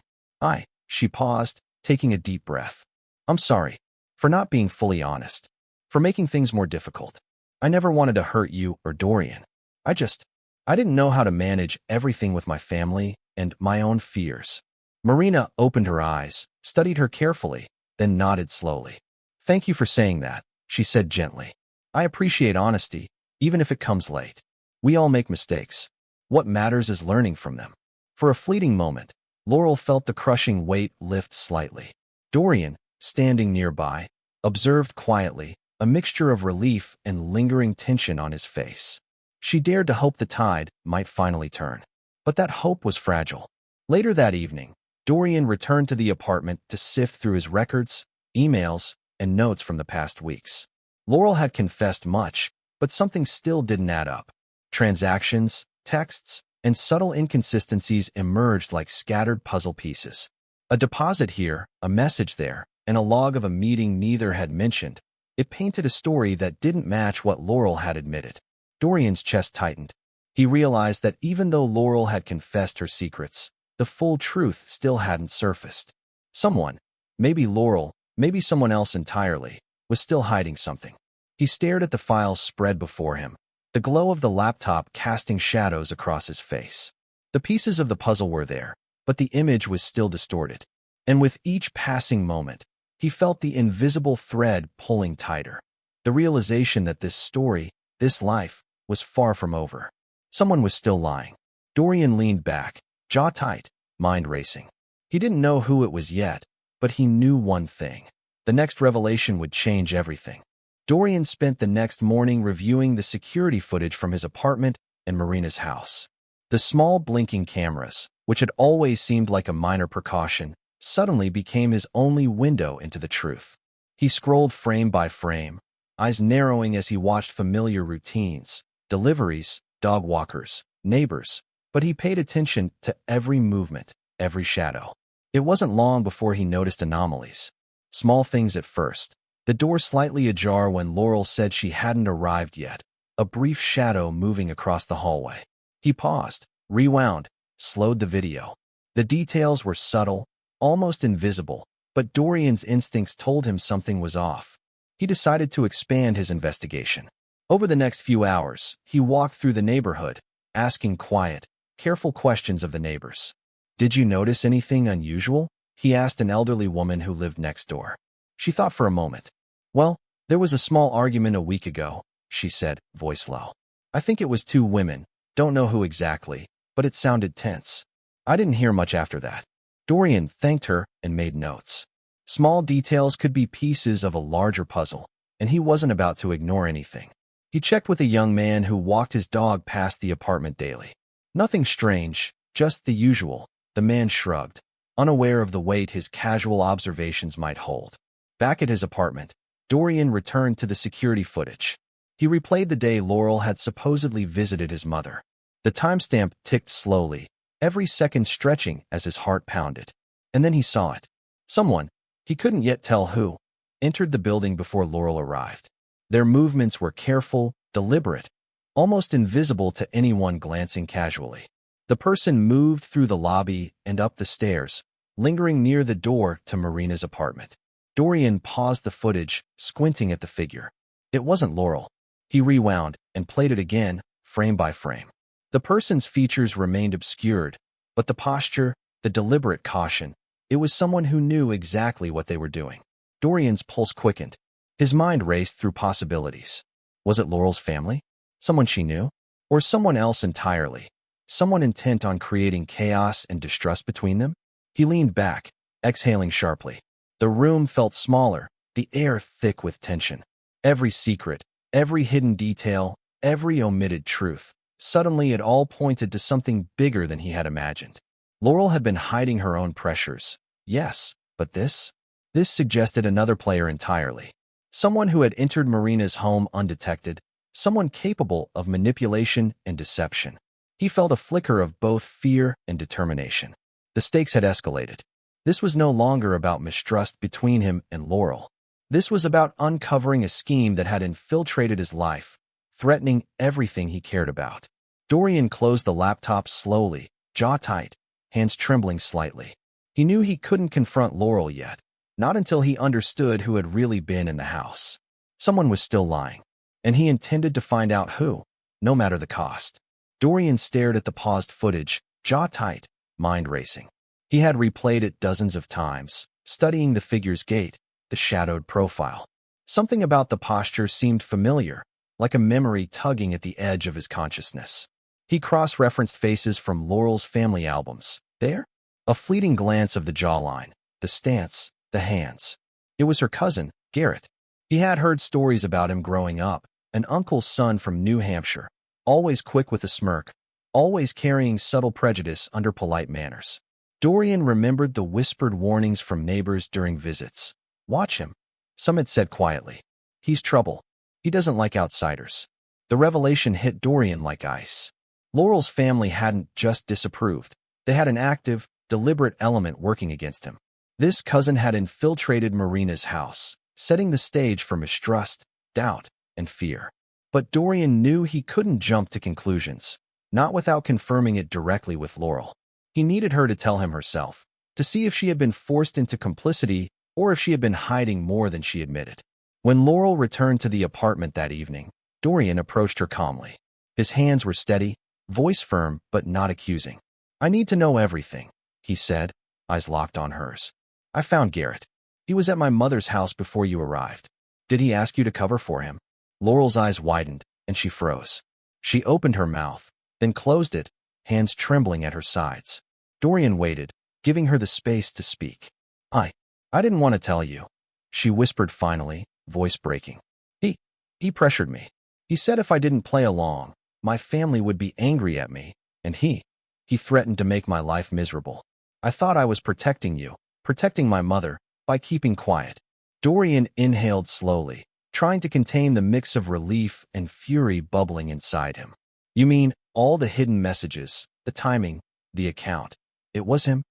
She paused, taking a deep breath. "I'm sorry for not being fully honest, for making things more difficult. I never wanted to hurt you or Dorian. I didn't know how to manage everything with my family and my own fears." Marina opened her eyes, studied her carefully, then nodded slowly. "Thank you for saying that," she said gently. "I appreciate honesty, even if it comes late. We all make mistakes. What matters is learning from them." For a fleeting moment, Laurel felt the crushing weight lift slightly. Dorian, standing nearby, observed quietly, a mixture of relief and lingering tension on his face. She dared to hope the tide might finally turn. But that hope was fragile. Later that evening, Dorian returned to the apartment to sift through his records, emails, and notes from the past weeks. Laurel had confessed much, but something still didn't add up. Transactions, texts, and subtle inconsistencies emerged like scattered puzzle pieces. A deposit here, a message there, and a log of a meeting neither had mentioned. It painted a story that didn't match what Laurel had admitted. Dorian's chest tightened. He realized that even though Laurel had confessed her secrets, the full truth still hadn't surfaced. Someone, maybe Laurel, maybe someone else entirely, was still hiding something. He stared at the files spread before him, the glow of the laptop casting shadows across his face. The pieces of the puzzle were there, but the image was still distorted. And with each passing moment, he felt the invisible thread pulling tighter. The realization that this story, this life, was far from over. Someone was still lying. Dorian leaned back, jaw tight, mind racing. He didn't know who it was yet, but he knew one thing. The next revelation would change everything. Dorian spent the next morning reviewing the security footage from his apartment and Marina's house. The small blinking cameras, which had always seemed like a minor precaution, suddenly became his only window into the truth. He scrolled frame by frame, eyes narrowing as he watched familiar routines, deliveries, dog walkers, neighbors, but he paid attention to every movement, every shadow. It wasn't long before he noticed anomalies. Small things at first. The door slightly ajar when Laurel said she hadn't arrived yet, a brief shadow moving across the hallway. He paused, rewound, slowed the video. The details were subtle, almost invisible, but Dorian's instincts told him something was off. He decided to expand his investigation. Over the next few hours, he walked through the neighborhood, asking quiet, careful questions of the neighbors. "Did you notice anything unusual?" he asked an elderly woman who lived next door. She thought for a moment. "Well, there was a small argument a week ago," she said, voice low. "I think it was two women, don't know who exactly, but it sounded tense. I didn't hear much after that." Dorian thanked her and made notes. Small details could be pieces of a larger puzzle, and he wasn't about to ignore anything. He checked with a young man who walked his dog past the apartment daily. Nothing strange, just the usual. The man shrugged, unaware of the weight his casual observations might hold. Back at his apartment, Dorian returned to the security footage. He replayed the day Laurel had supposedly visited his mother. The timestamp ticked slowly, every second stretching as his heart pounded. And then he saw it. Someone, he couldn't yet tell who, entered the building before Laurel arrived. Their movements were careful, deliberate, almost invisible to anyone glancing casually. The person moved through the lobby and up the stairs, lingering near the door to Marina's apartment. Dorian paused the footage, squinting at the figure. It wasn't Laurel. He rewound and played it again, frame by frame. The person's features remained obscured, but the posture, the deliberate caution, it was someone who knew exactly what they were doing. Dorian's pulse quickened. His mind raced through possibilities. Was it Laurel's family? Someone she knew? Or someone else entirely? Someone intent on creating chaos and distrust between them? He leaned back, exhaling sharply. The room felt smaller, the air thick with tension. Every secret, every hidden detail, every omitted truth. Suddenly it all pointed to something bigger than he had imagined. Laurel had been hiding her own pressures. Yes, but this? This suggested another player entirely. Someone who had entered Marina's home undetected. Someone capable of manipulation and deception. He felt a flicker of both fear and determination. The stakes had escalated. This was no longer about mistrust between him and Laurel. This was about uncovering a scheme that had infiltrated his life, threatening everything he cared about. Dorian closed the laptop slowly, jaw tight, hands trembling slightly. He knew he couldn't confront Laurel yet, not until he understood who had really been in the house. Someone was still lying, and he intended to find out who, no matter the cost. Dorian stared at the paused footage, jaw tight, mind racing. He had replayed it dozens of times, studying the figure's gait, the shadowed profile. Something about the posture seemed familiar, like a memory tugging at the edge of his consciousness. He cross-referenced faces from Laurel's family albums. There? A fleeting glance of the jawline, the stance, the hands. It was her cousin, Garrett. He had heard stories about him growing up, an uncle's son from New Hampshire, always quick with a smirk, always carrying subtle prejudice under polite manners. Dorian remembered the whispered warnings from neighbors during visits. Watch him, some had said quietly. He's trouble. He doesn't like outsiders. The revelation hit Dorian like ice. Laurel's family hadn't just disapproved. They had an active, deliberate element working against him. This cousin had infiltrated Marina's house, setting the stage for mistrust, doubt, and fear. But Dorian knew he couldn't jump to conclusions, not without confirming it directly with Laurel. He needed her to tell him herself, to see if she had been forced into complicity or if she had been hiding more than she admitted. When Laurel returned to the apartment that evening, Dorian approached her calmly. His hands were steady, voice firm but not accusing. I need to know everything, he said, eyes locked on hers. I found Garrett. He was at my mother's house before you arrived. Did he ask you to cover for him? Laurel's eyes widened, and she froze. She opened her mouth, then closed it, hands trembling at her sides. Dorian waited, giving her the space to speak. I didn't want to tell you, she whispered finally, voice breaking. He pressured me. He said if I didn't play along, my family would be angry at me, and he threatened to make my life miserable. I thought I was protecting you, protecting my mother, by keeping quiet. Dorian inhaled slowly, trying to contain the mix of relief and fury bubbling inside him. You mean all the hidden messages, the timing, the account? It was him?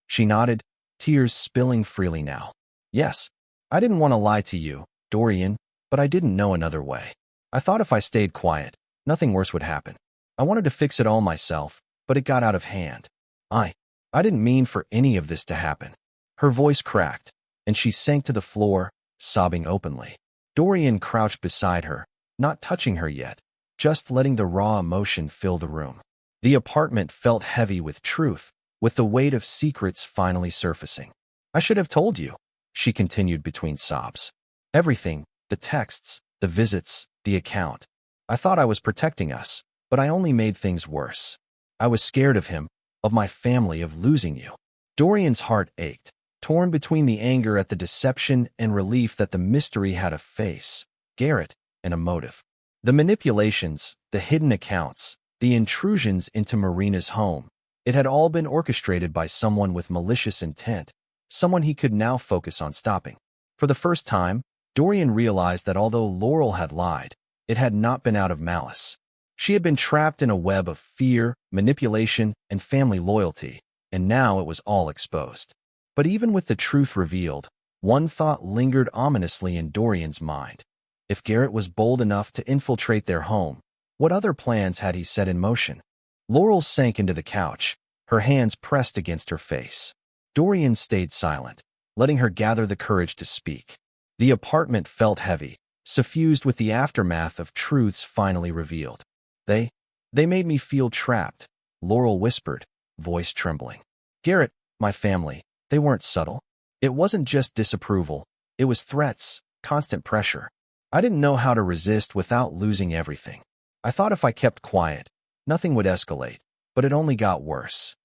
She nodded, tears spilling freely now. Yes, I didn't want to lie to you, Dorian, but I didn't know another way. I thought if I stayed quiet, nothing worse would happen. I wanted to fix it all myself, but it got out of hand. I didn't mean for any of this to happen. Her voice cracked, and she sank to the floor, sobbing openly. Dorian crouched beside her, not touching her yet, just letting the raw emotion fill the room. The apartment felt heavy with truth, with the weight of secrets finally surfacing. I should have told you, she continued between sobs. Everything, the texts, the visits, the account. I thought I was protecting us, but I only made things worse. I was scared of him, of my family, of losing you. Dorian's heart ached, torn between the anger at the deception and relief that the mystery had a face, Garrett, and a motive. The manipulations, the hidden accounts, the intrusions into Marina's home, it had all been orchestrated by someone with malicious intent, someone he could now focus on stopping. For the first time, Dorian realized that although Laurel had lied, it had not been out of malice. She had been trapped in a web of fear, manipulation, and family loyalty, and now it was all exposed. But even with the truth revealed, one thought lingered ominously in Dorian's mind. If Garrett was bold enough to infiltrate their home, what other plans had he set in motion? Laurel sank into the couch, her hands pressed against her face. Dorian stayed silent, letting her gather the courage to speak. The apartment felt heavy, suffused with the aftermath of truths finally revealed. They made me feel trapped, Laurel whispered, voice trembling. Garrett, my family, they weren't subtle. It wasn't just disapproval, it was threats, constant pressure. I didn't know how to resist without losing everything. I thought if I kept quiet, nothing would escalate, but it only got worse.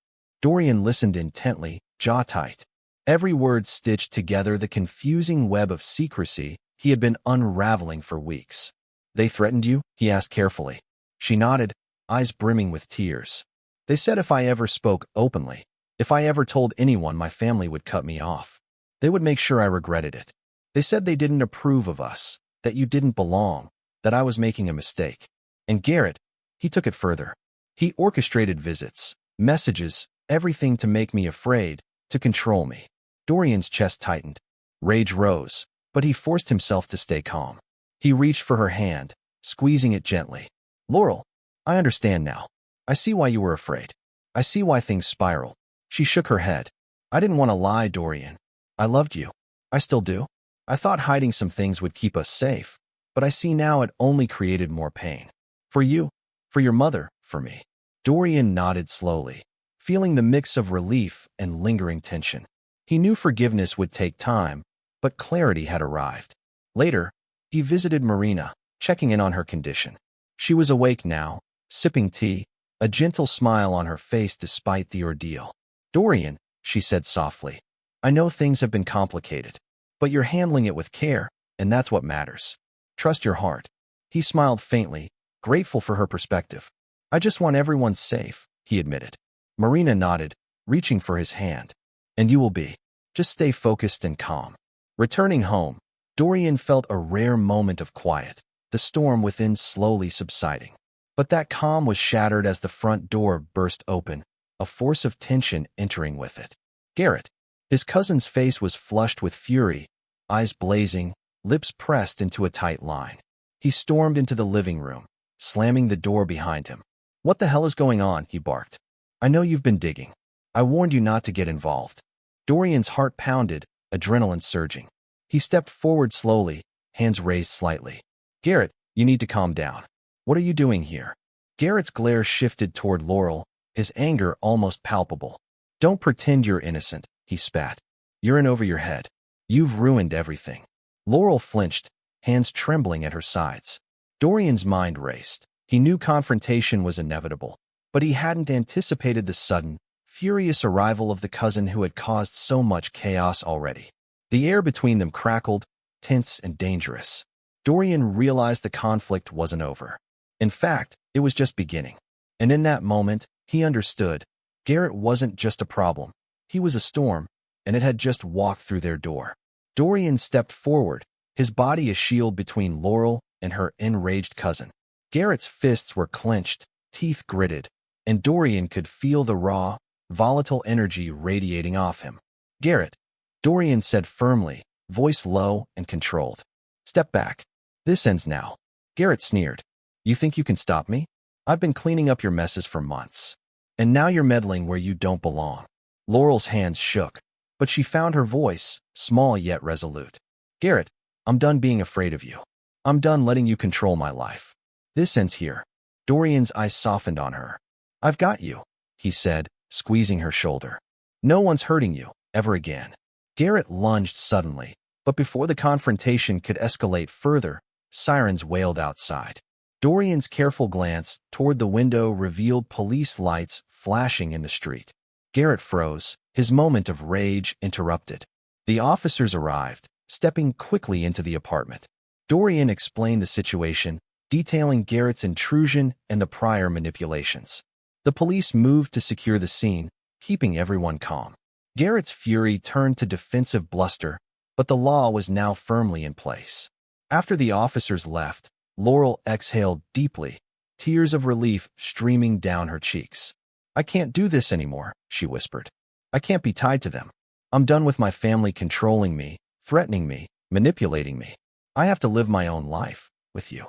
Dorian listened intently, jaw tight. Every word stitched together the confusing web of secrecy he had been unraveling for weeks. They threatened you? He asked carefully. She nodded, eyes brimming with tears. They said if I ever spoke openly, if I ever told anyone, my family would cut me off. They would make sure I regretted it. They said they didn't approve of us, that you didn't belong, that I was making a mistake. And Garrett, he took it further. He orchestrated visits, messages, everything to make me afraid, to control me. Dorian's chest tightened. Rage rose, but he forced himself to stay calm. He reached for her hand, squeezing it gently. Laurel, I understand now. I see why you were afraid. I see why things spiraled. She shook her head. I didn't want to lie, Dorian. I loved you. I still do. I thought hiding some things would keep us safe, but I see now it only created more pain. For you, for your mother, for me. Dorian nodded slowly, feeling the mix of relief and lingering tension. He knew forgiveness would take time, but clarity had arrived. Later, he visited Marina, checking in on her condition. She was awake now, sipping tea, a gentle smile on her face despite the ordeal. Dorian, she said softly, I know things have been complicated, but you're handling it with care, and that's what matters. Trust your heart. He smiled faintly, grateful for her perspective. I just want everyone safe, he admitted. Marina nodded, reaching for his hand. And you will be. Just stay focused and calm. Returning home, Dorian felt a rare moment of quiet, the storm within slowly subsiding. But that calm was shattered as the front door burst open, a force of tension entering with it. Garrett. His cousin's face was flushed with fury, eyes blazing, lips pressed into a tight line. He stormed into the living room, slamming the door behind him. What the hell is going on? He barked. I know you've been digging. I warned you not to get involved. Dorian's heart pounded, adrenaline surging. He stepped forward slowly, hands raised slightly. Garrett, you need to calm down. What are you doing here? Garrett's glare shifted toward Laurel, his anger almost palpable. Don't pretend you're innocent, he spat. You're in over your head. You've ruined everything. Laurel flinched, hands trembling at her sides. Dorian's mind raced. He knew confrontation was inevitable, but he hadn't anticipated the sudden, furious arrival of the cousin who had caused so much chaos already. The air between them crackled, tense and dangerous. Dorian realized the conflict wasn't over. In fact, it was just beginning. And in that moment, he understood. Garrett wasn't just a problem. He was a storm, and it had just walked through their door. Dorian stepped forward, his body a shield between Laurel and her enraged cousin. Garrett's fists were clenched, teeth gritted, and Dorian could feel the raw, volatile energy radiating off him. Garrett, Dorian said firmly, voice low and controlled. Step back. This ends now. Garrett sneered. You think you can stop me? I've been cleaning up your messes for months. And now you're meddling where you don't belong. Laurel's hands shook, but she found her voice, small yet resolute. Garrett, I'm done being afraid of you. I'm done letting you control my life. This ends here. Dorian's eyes softened on her. I've got you, he said, squeezing her shoulder. No one's hurting you, ever again. Garrett lunged suddenly, but before the confrontation could escalate further, sirens wailed outside. Dorian's careful glance toward the window revealed police lights flashing in the street. Garrett froze, his moment of rage interrupted. The officers arrived, stepping quickly into the apartment. Dorian explained the situation, detailing Garrett's intrusion and the prior manipulations. The police moved to secure the scene, keeping everyone calm. Garrett's fury turned to defensive bluster, but the law was now firmly in place. After the officers left, Laurel exhaled deeply, tears of relief streaming down her cheeks. "I can't do this anymore," she whispered. "I can't be tied to them. I'm done with my family controlling me, threatening me, manipulating me. I have to live my own life with you."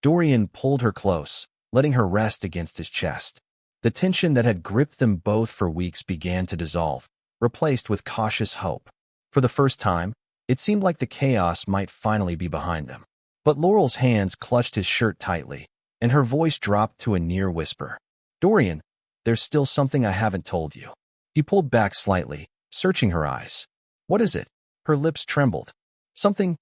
Dorian pulled her close, letting her rest against his chest. The tension that had gripped them both for weeks began to dissolve, replaced with cautious hope. For the first time, it seemed like the chaos might finally be behind them. But Laurel's hands clutched his shirt tightly, and her voice dropped to a near whisper. "Dorian, there's still something I haven't told you." He pulled back slightly, searching her eyes. "What is it?" Her lips trembled. Something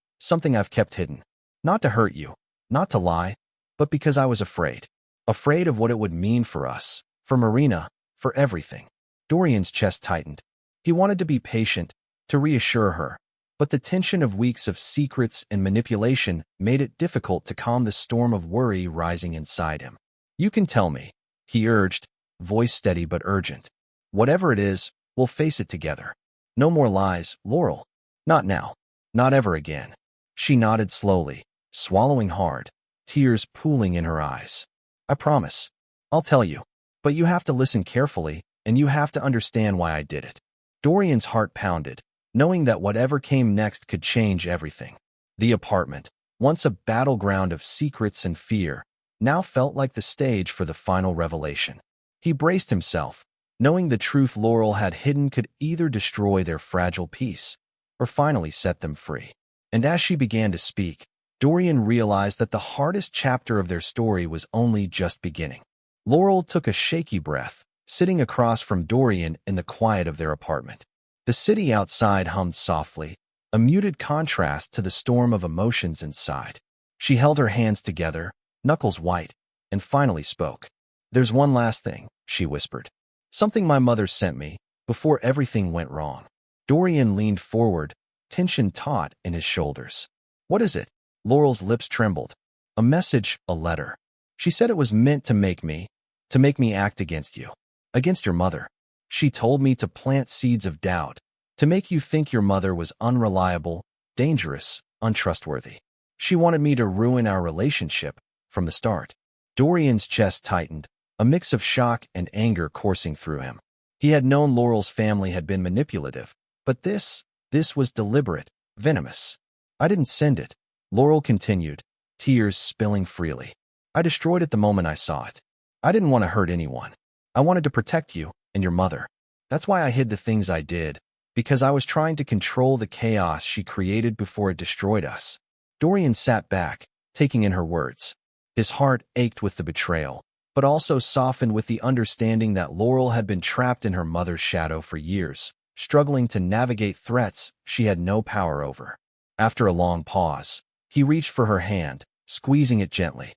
I've kept hidden. Not to hurt you, not to lie, but because I was afraid. Afraid of what it would mean for us, for Marina, for everything." Dorian's chest tightened. He wanted to be patient, to reassure her, but the tension of weeks of secrets and manipulation made it difficult to calm the storm of worry rising inside him. "You can tell me," he urged, voice steady but urgent. "Whatever it is, we'll face it together. No more lies, Laurel. Not now. Not ever again." She nodded slowly, swallowing hard, tears pooling in her eyes. "I promise. I'll tell you. But you have to listen carefully, and you have to understand why I did it." Dorian's heart pounded, knowing that whatever came next could change everything. The apartment, once a battleground of secrets and fear, now felt like the stage for the final revelation. He braced himself, knowing the truth Laurel had hidden could either destroy their fragile peace or finally set them free. And as she began to speak, Dorian realized that the hardest chapter of their story was only just beginning. Laurel took a shaky breath, sitting across from Dorian in the quiet of their apartment. The city outside hummed softly, a muted contrast to the storm of emotions inside. She held her hands together, knuckles white, and finally spoke. "There's one last thing," she whispered. "Something my mother sent me before everything went wrong." Dorian leaned forward, tension taut in his shoulders. "What is it?" Laurel's lips trembled. "A message, a letter. She said it was meant to make me act against you, against your mother. She told me to plant seeds of doubt, to make you think your mother was unreliable, dangerous, untrustworthy. She wanted me to ruin our relationship from the start." Dorian's chest tightened, a mix of shock and anger coursing through him. He had known Laurel's family had been manipulative, but this was deliberate, venomous. "I didn't send it," Laurel continued, tears spilling freely. "I destroyed it the moment I saw it. I didn't want to hurt anyone. I wanted to protect you and your mother. That's why I hid the things I did, because I was trying to control the chaos she created before it destroyed us." Dorian sat back, taking in her words. His heart ached with the betrayal, but also softened with the understanding that Laurel had been trapped in her mother's shadow for years, struggling to navigate threats she had no power over. After a long pause, he reached for her hand, squeezing it gently.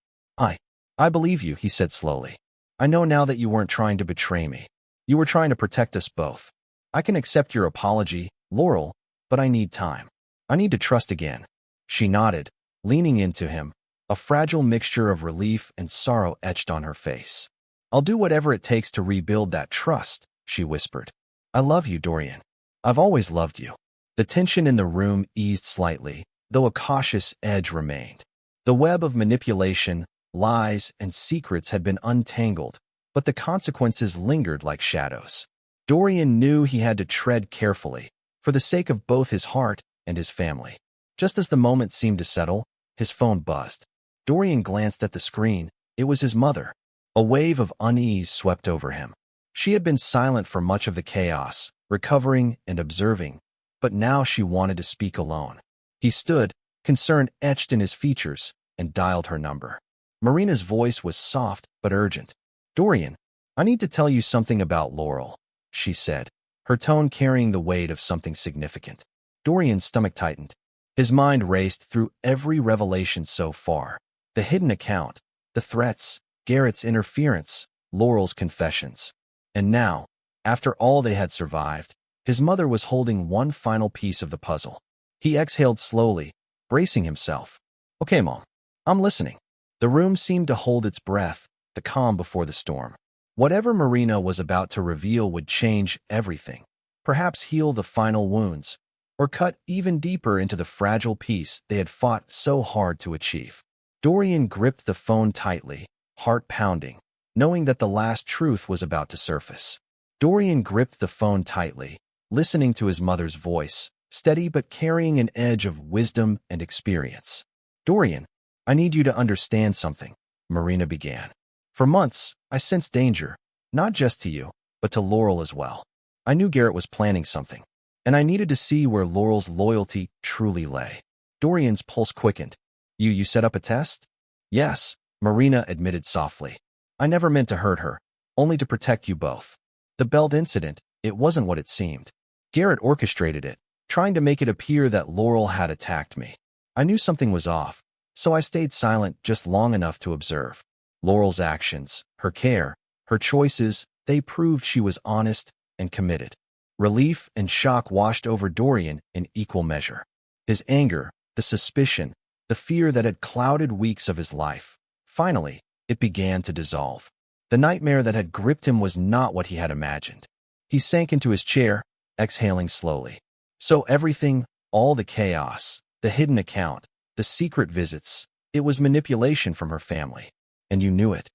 I believe you," he said slowly. "I know now that you weren't trying to betray me. You were trying to protect us both. I can accept your apology, Laurel, but I need time. I need to trust again." She nodded, leaning into him, a fragile mixture of relief and sorrow etched on her face. "I'll do whatever it takes to rebuild that trust," she whispered. "I love you, Dorian. I've always loved you." The tension in the room eased slightly, though a cautious edge remained. The web of manipulation, lies, and secrets had been untangled, but the consequences lingered like shadows. Dorian knew he had to tread carefully, for the sake of both his heart and his family. Just as the moment seemed to settle, his phone buzzed. Dorian glanced at the screen. It was his mother. A wave of unease swept over him. She had been silent for much of the chaos, recovering and observing, but now she wanted to speak alone. He stood, concern etched in his features, and dialed her number. Marina's voice was soft but urgent. "Dorian, I need to tell you something about Laurel," she said, her tone carrying the weight of something significant. Dorian's stomach tightened. His mind raced through every revelation so far. The hidden account, the threats, Garrett's interference, Laurel's confessions. And now, after all they had survived, his mother was holding one final piece of the puzzle. He exhaled slowly, bracing himself. "Okay, Mom, I'm listening." The room seemed to hold its breath, the calm before the storm. Whatever Marina was about to reveal would change everything, perhaps heal the final wounds, or cut even deeper into the fragile peace they had fought so hard to achieve. Dorian gripped the phone tightly, heart pounding, knowing that the last truth was about to surface. Dorian gripped the phone tightly, listening to his mother's voice, steady but carrying an edge of wisdom and experience. "Dorian, I need you to understand something," Marina began. "For months, I sensed danger, not just to you, but to Laurel as well. I knew Garrett was planning something, and I needed to see where Laurel's loyalty truly lay." Dorian's pulse quickened. You set up a test?" "Yes," Marina admitted softly. "I never meant to hurt her, only to protect you both. The belt incident, it wasn't what it seemed. Garrett orchestrated it, trying to make it appear that Laurel had attacked me. I knew something was off, so I stayed silent just long enough to observe. Laurel's actions, her care, her choices, they proved she was honest and committed." Relief and shock washed over Dorian in equal measure. His anger, the suspicion, the fear that had clouded weeks of his life. Finally, it began to dissolve. The nightmare that had gripped him was not what he had imagined. He sank into his chair, exhaling slowly. So everything, all the chaos, the hidden account, the secret visits, it was manipulation from her family. "And you knew it?"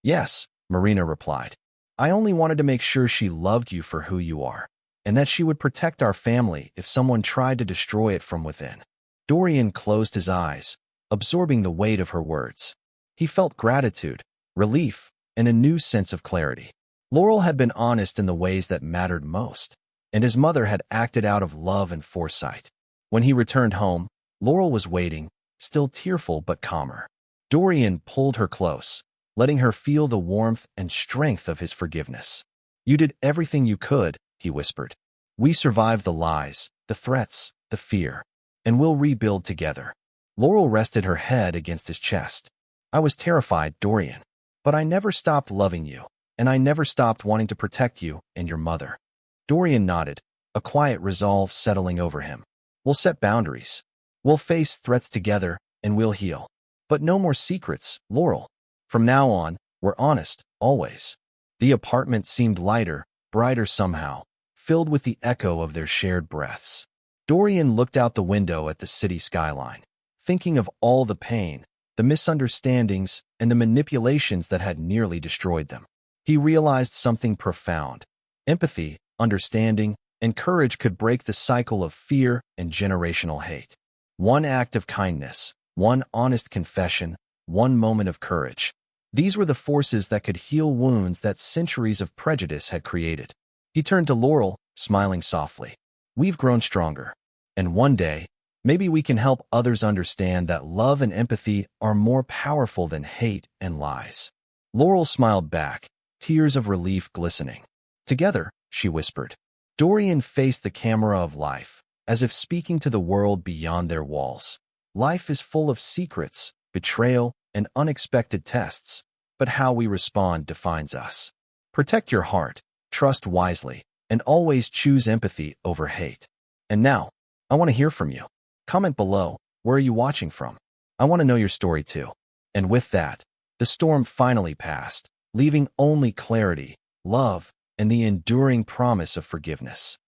"Yes," Marina replied. "I only wanted to make sure she loved you for who you are, and that she would protect our family if someone tried to destroy it from within." Dorian closed his eyes, absorbing the weight of her words. He felt gratitude, relief, and a new sense of clarity. Laurel had been honest in the ways that mattered most, and his mother had acted out of love and foresight. When he returned home, Laurel was waiting, still tearful but calmer. Dorian pulled her close, letting her feel the warmth and strength of his forgiveness. "You did everything you could," he whispered. "We survived the lies, the threats, the fear, and we'll rebuild together." Laurel rested her head against his chest. "I was terrified, Dorian, but I never stopped loving you, and I never stopped wanting to protect you and your mother." Dorian nodded, a quiet resolve settling over him. "We'll set boundaries. We'll face threats together, and we'll heal. But no more secrets, Laurel. From now on, we're honest, always." The apartment seemed lighter, brighter somehow, filled with the echo of their shared breaths. Dorian looked out the window at the city skyline, thinking of all the pain, the misunderstandings, and the manipulations that had nearly destroyed them. He realized something profound. Empathy, understanding, and courage could break the cycle of fear and generational hate. One act of kindness, one honest confession, one moment of courage. These were the forces that could heal wounds that centuries of prejudice had created. He turned to Laurel, smiling softly. "We've grown stronger, and one day, maybe we can help others understand that love and empathy are more powerful than hate and lies." Laurel smiled back, tears of relief glistening. "Together," she whispered. Dorian faced the camera of life, as if speaking to the world beyond their walls. Life is full of secrets, betrayal, and unexpected tests, but how we respond defines us. Protect your heart, trust wisely, and always choose empathy over hate. And now, I want to hear from you. Comment below, where are you watching from? I want to know your story too. And with that, the storm finally passed, leaving only clarity, love, and the enduring promise of forgiveness.